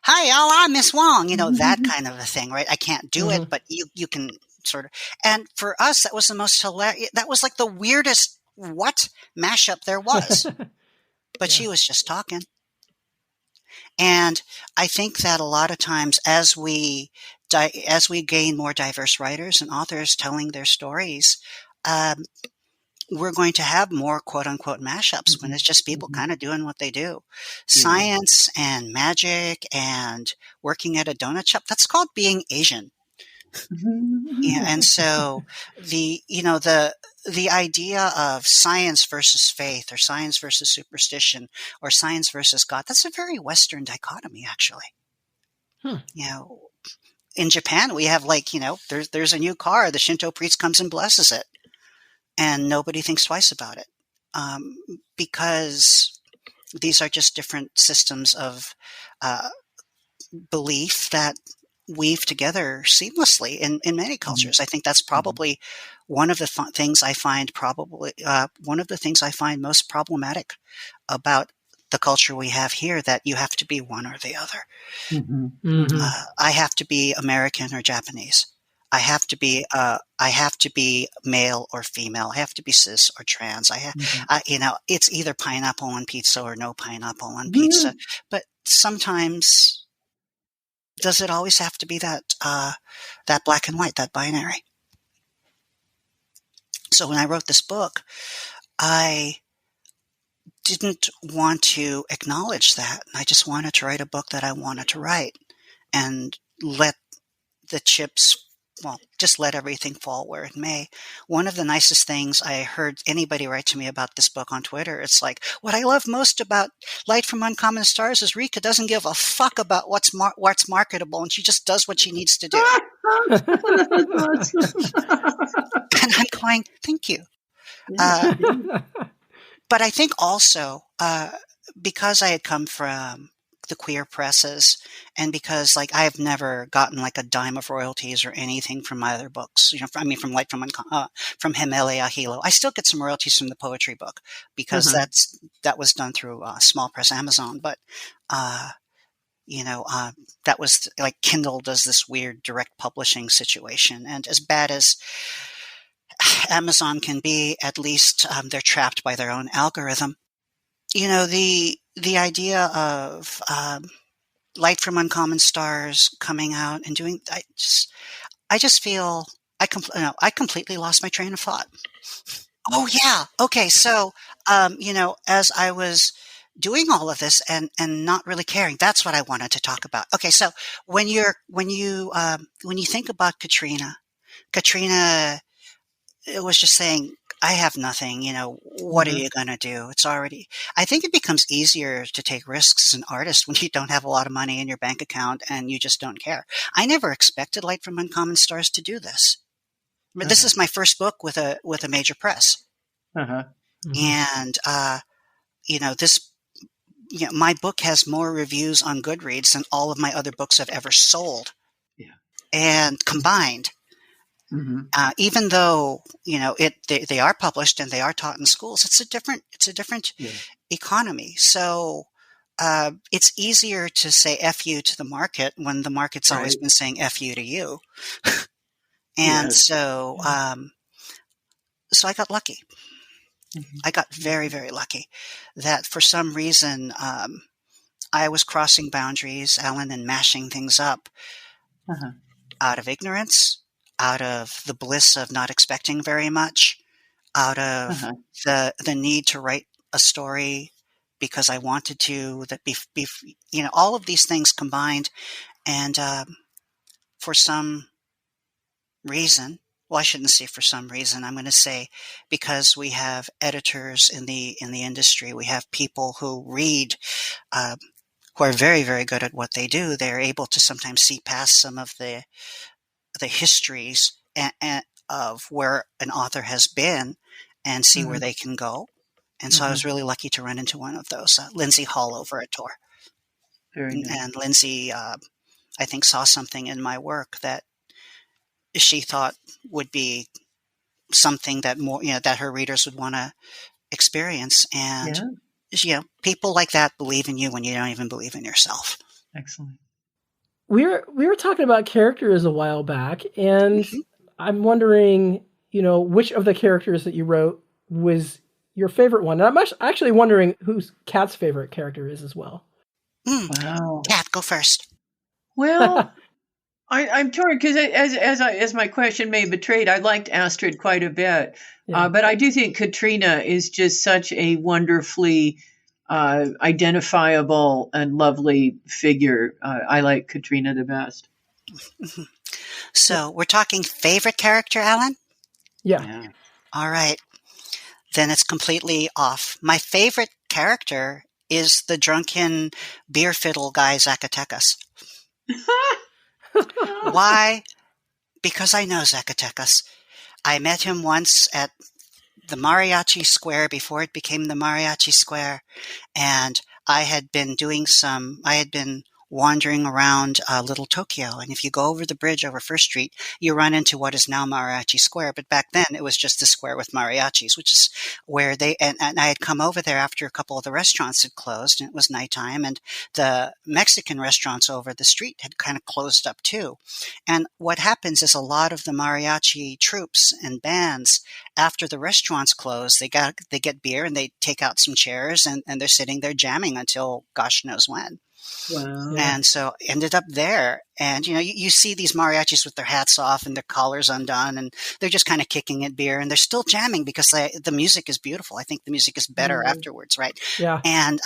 Hi, y'all, I'm Miss Wong, that kind of a thing, right? I can't do it, but you can sort of. And for us, that was the most hilarious, that was like the weirdest mashup there was. But she was just talking. And I think that a lot of times as we gain more diverse writers and authors telling their stories, we're going to have more quote unquote mashups when it's just people kind of doing what they do. Science and magic and working at a donut shop, that's called being Asian. And so the idea of science versus faith, or science versus superstition, or science versus God, that's a very Western dichotomy, actually. In Japan, we have there's a new car, the Shinto priest comes and blesses it, and nobody thinks twice about it, because these are just different systems of belief that weave together seamlessly in many cultures. I think that's probably one of the things I find one of the things I find most problematic about the culture we have here, that you have to be one or the other. I have to be American or Japanese. I have to be male or female. I have to be cis or trans. It's either pineapple on pizza or no pineapple on pizza. But sometimes, does it always have to be that black and white, that binary? So when I wrote this book, I didn't want to acknowledge that. I just wanted to write a book that I wanted to write and let the chips, just let everything fall where it may. One of the nicest things I heard anybody write to me about this book on Twitter, it's like, what I love most about Light from Uncommon Stars is Ryka doesn't give a fuck about what's marketable, and she just does what she needs to do. And I'm going, thank you. But I think also, because I had come from the queer presses, and because I have never gotten a dime of royalties or anything from my other books, from Himalaya Hilo. I still get some royalties from the poetry book because that was done through small press Amazon. But, that was Kindle does this weird direct publishing situation. And as bad as Amazon can be, at least they're trapped by their own algorithm. The idea of Light from Uncommon Stars coming out and doing, I just feel I completely lost my train of thought. Oh yeah, okay. So as I was doing all of this and not really caring, that's what I wanted to talk about. Okay, so when you think about Katrina, it was just saying, I have nothing, what are you going to do? I think it becomes easier to take risks as an artist when you don't have a lot of money in your bank account and you just don't care. I never expected Light from Uncommon Stars to do this. But this is my first book with a major press. And, my book has more reviews on Goodreads than all of my other books have ever sold. Yeah. And combined. Even though they are published and they are taught in schools, it's a different economy. So it's easier to say "f you" to the market when the market's always been saying "f you" to you. And so I got lucky. I got very, very lucky that for some reason I was crossing boundaries, Alan, and mashing things up out of ignorance, out of the bliss of not expecting very much, out of the need to write a story because I wanted to, all of these things combined. And for some reason, well, I shouldn't say for some reason, I'm going to say because we have editors in the industry, we have people who read, who are very, very good at what they do. They're able to sometimes see past some of the histories of where an author has been and see where they can go. And so I was really lucky to run into one of those, Lindsay Hall over at Tor. And Lindsay, I think, saw something in my work that she thought would be something that that her readers would want to experience. And, people like that believe in you when you don't even believe in yourself. Excellent. We were talking about characters a while back, and I'm wondering, which of the characters that you wrote was your favorite one. And I'm actually wondering who Kat's favorite character is as well. Wow. Kat, go first. Well, I'm torn because as my question may have betrayed, I liked Astrid quite a bit. But I do think Katrina is just such a wonderfully identifiable and lovely figure. I like Katrina the best. So we're talking favorite character, Alan? Yeah. All right. Then it's completely off. My favorite character is the drunken beer fiddle guy, Zacatecas. Why? Because I know Zacatecas. I met him once at the Mariachi Square before it became the Mariachi Square, and I had been wandering around Little Tokyo. And if you go over the bridge over First Street, you run into what is now Mariachi Square. But back then, it was just a square with mariachis, which is where and I had come over there after a couple of the restaurants had closed, and it was nighttime, and the Mexican restaurants over the street had kind of closed up too. And what happens is a lot of the mariachi troops and bands, after the restaurants close, they get beer and they take out some chairs and they're sitting there jamming until gosh knows when. Wow. Yeah. And so ended up there. And, you see these mariachis with their hats off and their collars undone, and they're just kind of kicking at beer, and they're still jamming because the music is beautiful. I think the music is better afterwards, right? Yeah. And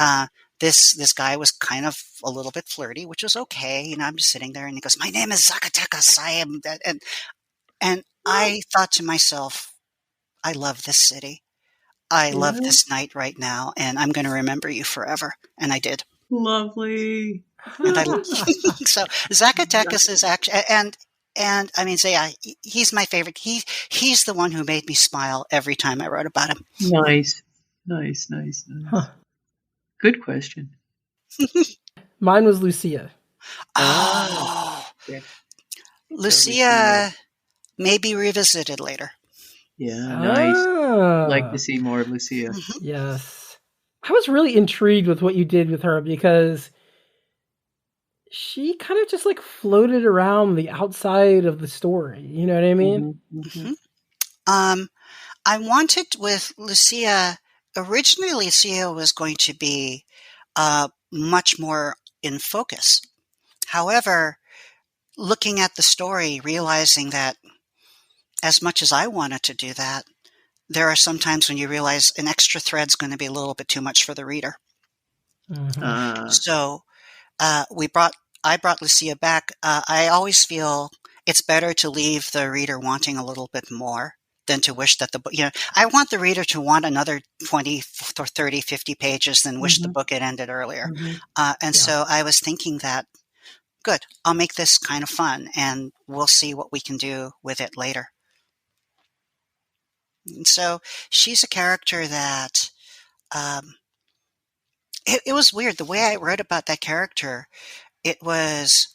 this guy was kind of a little bit flirty, which was okay. I'm just sitting there, and he goes, "My name is Zacatecas. I am," and I thought to myself, I love this city. I love this night right now, and I'm going to remember you forever. And I did. Lovely. And so Zacatecas is actually, and I mean, he's my favorite. He's the one who made me smile every time I wrote about him. Nice. Huh. Good question. Mine was Lucia. Oh, Yeah. Lucia may be revisited later. Yeah, nice. Ah. Like to see more of Lucia. Yes. I was really intrigued with what you did with her because she kind of just like floated around the outside of the story. You know what I mean? I wanted with Lucia, originally Lucia was going to be much more in focus. However, looking at the story, realizing that as much as I wanted to do that, there are some times when you realize an extra thread's going to be a little bit too much for the reader. So I brought Lucia back. I always feel it's better to leave the reader wanting a little bit more than to wish that the book, I want the reader to want another 20 or 30, 50 pages than wish the book had ended earlier. So I was thinking that, good, I'll make this kind of fun and we'll see what we can do with it later. And so she's a character that, it was weird. The way I wrote about that character, it was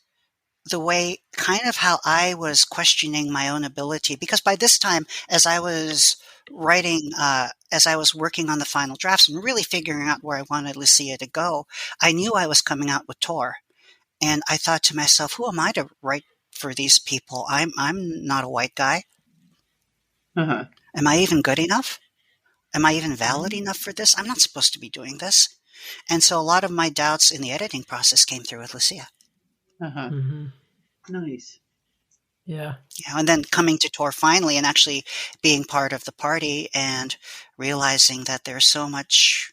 the way kind of how I was questioning my own ability. Because by this time, as I was writing, as I was working on the final drafts and really figuring out where I wanted Lucia to go, I knew I was coming out with Tor. And I thought to myself, who am I to write for these people? I'm not a white guy. Am I even good enough? Am I even valid enough for this? I'm not supposed to be doing this. And so a lot of my doubts in the editing process came through with Lucia. Nice. Yeah. And then coming to Tor finally and actually being part of the party and realizing that there's so much,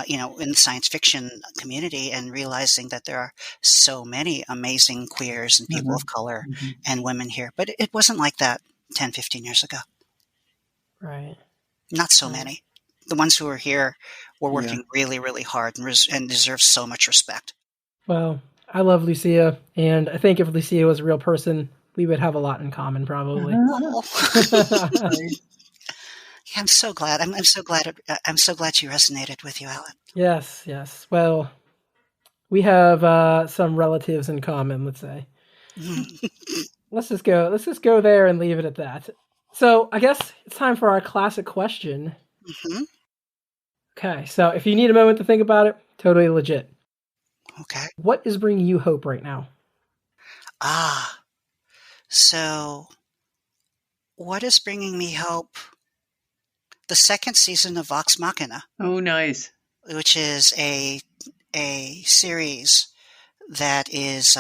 in the science fiction community, and realizing that there are so many amazing queers and people of color and women here. But it wasn't like that 10, 15 years ago. Right. Not so many. The ones who are here were working really, really hard and deserve so much respect. Well, I love Lucia, and I think if Lucia was a real person, we would have a lot in common, probably. I'm so glad. I'm so glad. I'm so glad she resonated with you, Alan. Yes. Well, we have some relatives in common, let's say. Let's just go there and leave it at that. So I guess it's time for our classic question. Okay, so if you need a moment to think about it, totally legit. Okay. What is bringing you hope right now? So what is bringing me hope? The second season of Vox Machina. Oh, nice. Which is a series that is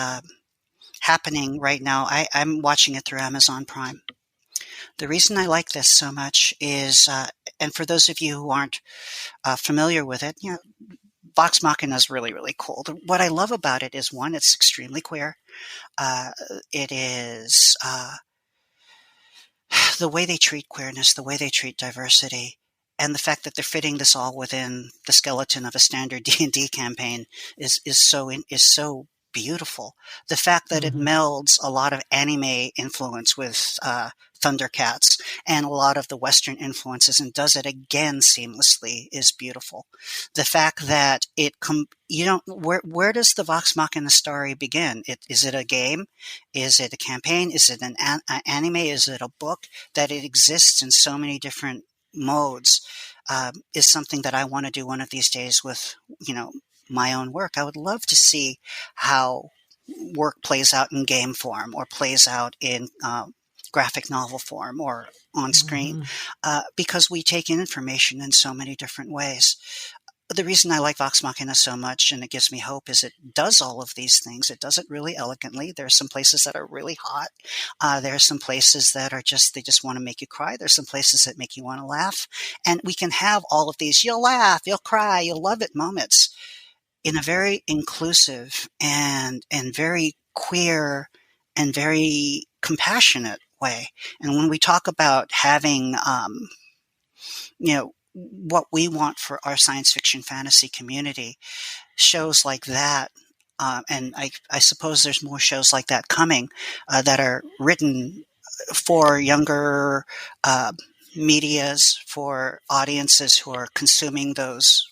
happening right now. I'm watching it through Amazon Prime. The reason I like this so much is, and for those of you who aren't familiar with it, Vox Machina is really, really cool. What I love about it is, one, it's extremely queer. It is the way they treat queerness, the way they treat diversity, and the fact that they're fitting this all within the skeleton of a standard D&D campaign is so beautiful. The fact that it melds a lot of anime influence with Thundercats and a lot of the Western influences and does it again seamlessly is beautiful. The fact that where does the Vox Machina story begin? Is it a game? Is it a campaign? Is it an anime? Is it a book? That it exists in so many different modes is something that I want to do one of these days with, my own work. I would love to see how work plays out in game form or plays out in graphic novel form or on screen, because we take in information in so many different ways. The reason I like Vox Machina so much, and it gives me hope, is it does all of these things. It does it really elegantly. There are some places that are really hot. There are some places that are they just want to make you cry. There's some places that make you want to laugh. And we can have all of these, you'll laugh, you'll cry, you'll love it moments in a very inclusive and very queer and very compassionate way. And when we talk about having, what we want for our science fiction fantasy community, shows like that, and I suppose there's more shows like that coming that are written for younger medias, for audiences who are consuming those,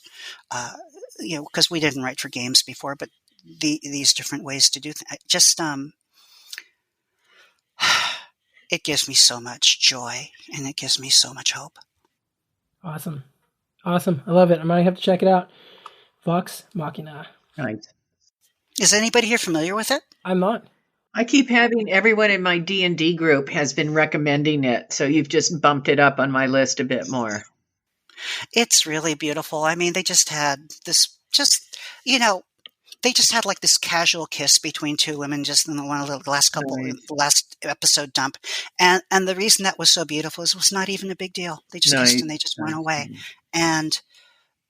because we didn't write for games before, but these different ways to do things. It gives me so much joy and it gives me so much hope. Awesome. I love it. I might have to check it out. Vox Machina. Nice. Is anybody here familiar with it? I'm not. I keep having everyone in my D&D group has been recommending it, so you've just bumped it up on my list a bit more. It's really beautiful. I mean, they just had this, they just had like this casual kiss between two women just in the last episode dump. And the reason that was so beautiful is it was not even a big deal. They just kissed and they just went away. And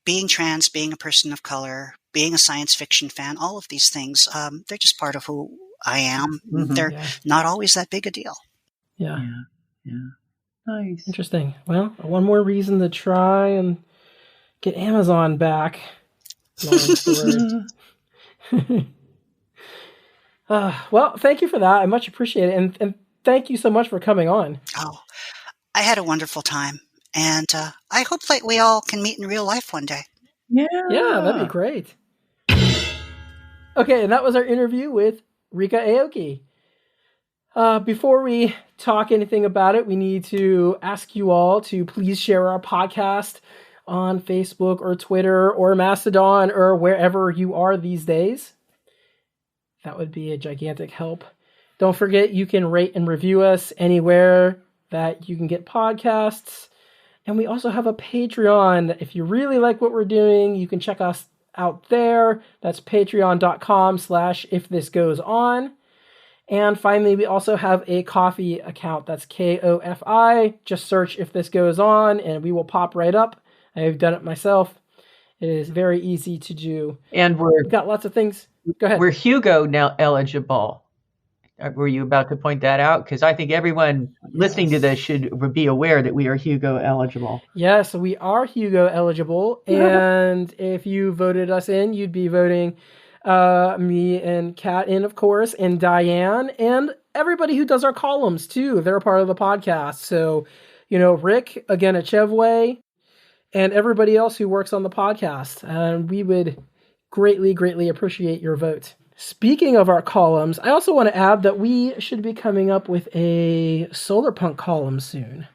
being trans, being a person of color, being a science fiction fan, all of these things, they're just part of who I am. They're not always that big a deal. Yeah. Nice. Interesting. Well, one more reason to try and get Amazon back. Long story. Well, thank you for that. I much appreciate it. And thank you so much for coming on. Oh, I had a wonderful time. And I hope that we all can meet in real life one day. Yeah, that'd be great. Okay, and that was our interview with Ruka Aoki. Before we talk anything about it, we need to ask you all to please share our podcast on Facebook or Twitter or Mastodon or wherever you are these days. That would be a gigantic help. Don't forget, you can rate and review us anywhere that you can get podcasts. And we also have a Patreon. If you really like what we're doing, you can check us out there. That's patreon.com/ifthisgoeson. And finally, we also have a Ko-fi account. That's Ko-fi. Just search If This Goes On, and we will pop right up. I've done it myself. It is very easy to do. And we've got lots of things. Go ahead. We're Hugo now eligible. Were you about to point that out? Because I think everyone listening to this should be aware that we are Hugo eligible. Yes, we are Hugo eligible. And if you voted us in, you'd be voting me and Kat in, of course, and Diane, and everybody who does our columns, too. They're a part of the podcast. So, Rick, again, at Chevway, and everybody else who works on the podcast. And we would greatly, greatly appreciate your vote. Speaking of our columns, I also want to add that we should be coming up with a solar punk column soon.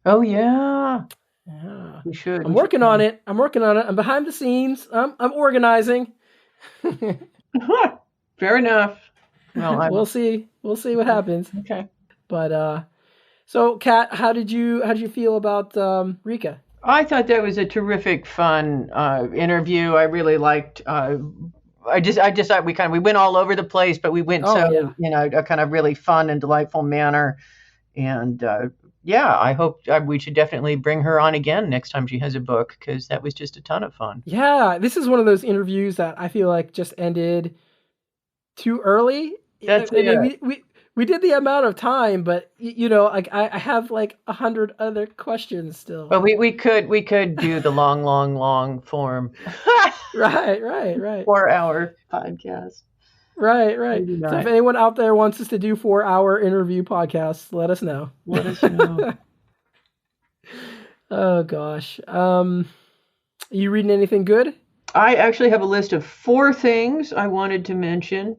Oh, yeah. Yeah. We should. I'm working on it. I'm behind the scenes. I'm organizing. Fair enough. Well, we'll see. We'll see what happens. Okay. But so Kat, how did you feel about Ryka? I thought that was a terrific, fun interview. I really liked. I just thought we went all over the place, but we went a kind of really fun and delightful manner. And I hope we should definitely bring her on again next time she has a book, because that was just a ton of fun. Yeah, this is one of those interviews that I feel like just ended too early. We did the amount of time, but I have like 100 other questions still. Well, we could do the long form. Right. 4-hour podcast. Right. Maybe So not. if anyone out there wants us to do 4-hour interview podcasts, let us know. Let us know. Oh gosh. You reading anything good? I actually have a list of 4 things I wanted to mention.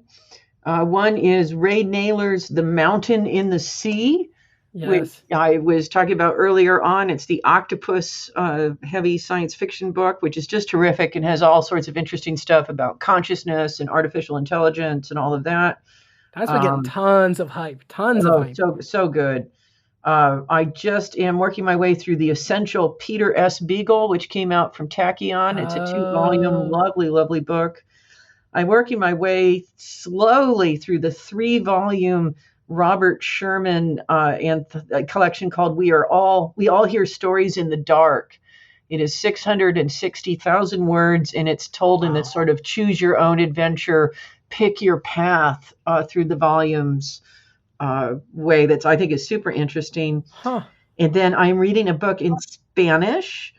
One is Ray Naylor's The Mountain in the Sea, which Yes. I was talking about earlier on. It's the octopus heavy science fiction book, which is just terrific and has all sorts of interesting stuff about consciousness and artificial intelligence and all of that. That's been getting tons of hype. So good. I just am working my way through The Essential Peter S. Beagle, which came out from Tachyon. It's a 2-volume, lovely book. I'm working my way slowly through the 3-volume Robert Sherman collection called We All Hear Stories in the Dark. It is 660,000 words, and it's told in this sort of choose your own adventure, pick your path through the volumes way that I think is super interesting. Huh. And then I'm reading a book in Spanish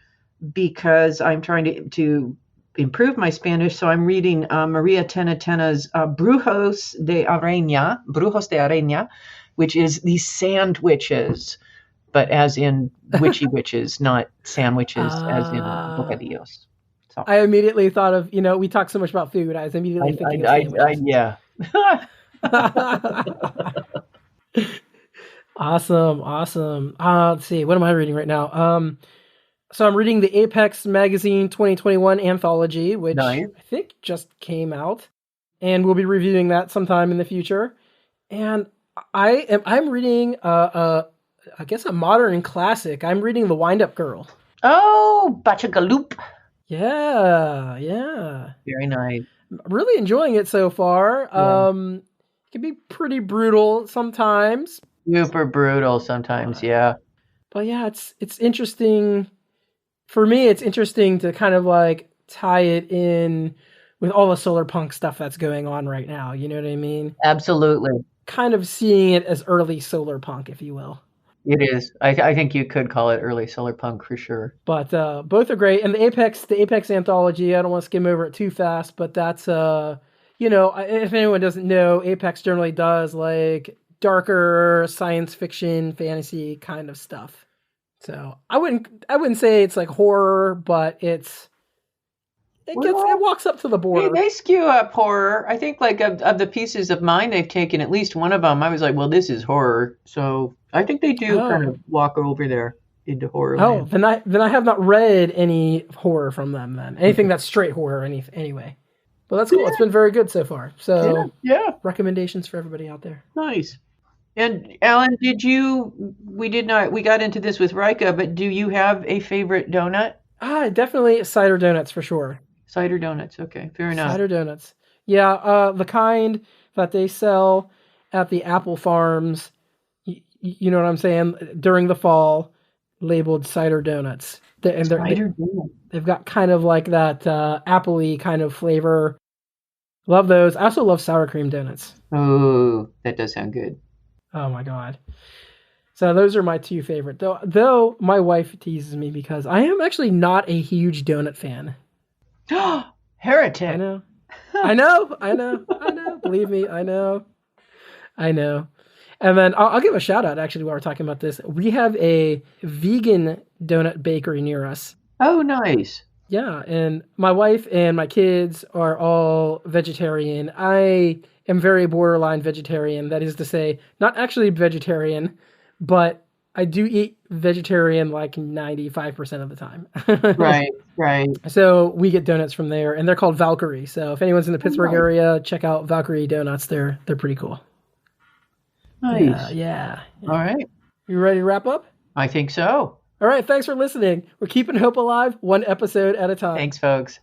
because I'm trying to improve my Spanish. So I'm reading Maria Tena's Brujos de Arena, which is these sand witches, but as in witchy witches, not sandwiches as in bocadillos. So I immediately thought of, we talk so much about food. I was immediately thinking of sandwiches. Yeah. Awesome. Let's see. What am I reading right now? So I'm reading the Apex Magazine 2021 anthology, which Nice. I think just came out, and we'll be reviewing that sometime in the future. And I'm reading I guess a modern classic. I'm reading The Wind-Up Girl. Oh, Bachagaloop. Yeah. Very nice. Really enjoying it so far. Yeah. It can be pretty brutal sometimes. Super brutal sometimes, yeah. But yeah, it's interesting. For me, it's interesting to kind of like tie it in with all the solar punk stuff that's going on right now. You know what I mean? Absolutely. Kind of seeing it as early solar punk, if you will. It is. I think you could call it early solar punk for sure. But both are great. And the Apex anthology, I don't want to skim over it too fast, but that's, if anyone doesn't know, Apex generally does like darker science fiction, fantasy kind of stuff. So I wouldn't say it's like horror, but it walks up to the border. They skew up horror. I think like of the pieces of mine they've taken, at least one of them, I was like, well, this is horror. So I think they do kind of walk over there into horror. Oh, then I have not read any horror from them then. Anything that's straight horror anyway. But that's cool. Yeah. It's been very good so far. So yeah. Recommendations for everybody out there. Nice. And Alan, we got into this with Ryka, but do you have a favorite donut? Definitely cider donuts for sure. Cider donuts. Okay. Fair enough. Cider donuts. Yeah. The kind that they sell at the apple farms, you know what I'm saying? During the fall, labeled cider donuts. They've got kind of like that apple-y kind of flavor. Love those. I also love sour cream donuts. Oh, that does sound good. Oh my God. So those are my 2 favorite. Though my wife teases me because I am actually not a huge donut fan. Heretic. I know. Believe me, I know. And then I'll give a shout out actually while we're talking about this. We have a vegan donut bakery near us. Oh, nice. Yeah, and my wife and my kids are all vegetarian. I am very borderline vegetarian. That is to say, not actually vegetarian, but I do eat vegetarian like 95% of the time. Right. So we get donuts from there, and they're called Valkyrie. So if anyone's in the Pittsburgh area, check out Valkyrie Donuts. They're pretty cool. Nice. Yeah. All right. You ready to wrap up? I think so. All right. Thanks for listening. We're keeping hope alive, one episode at a time. Thanks, folks.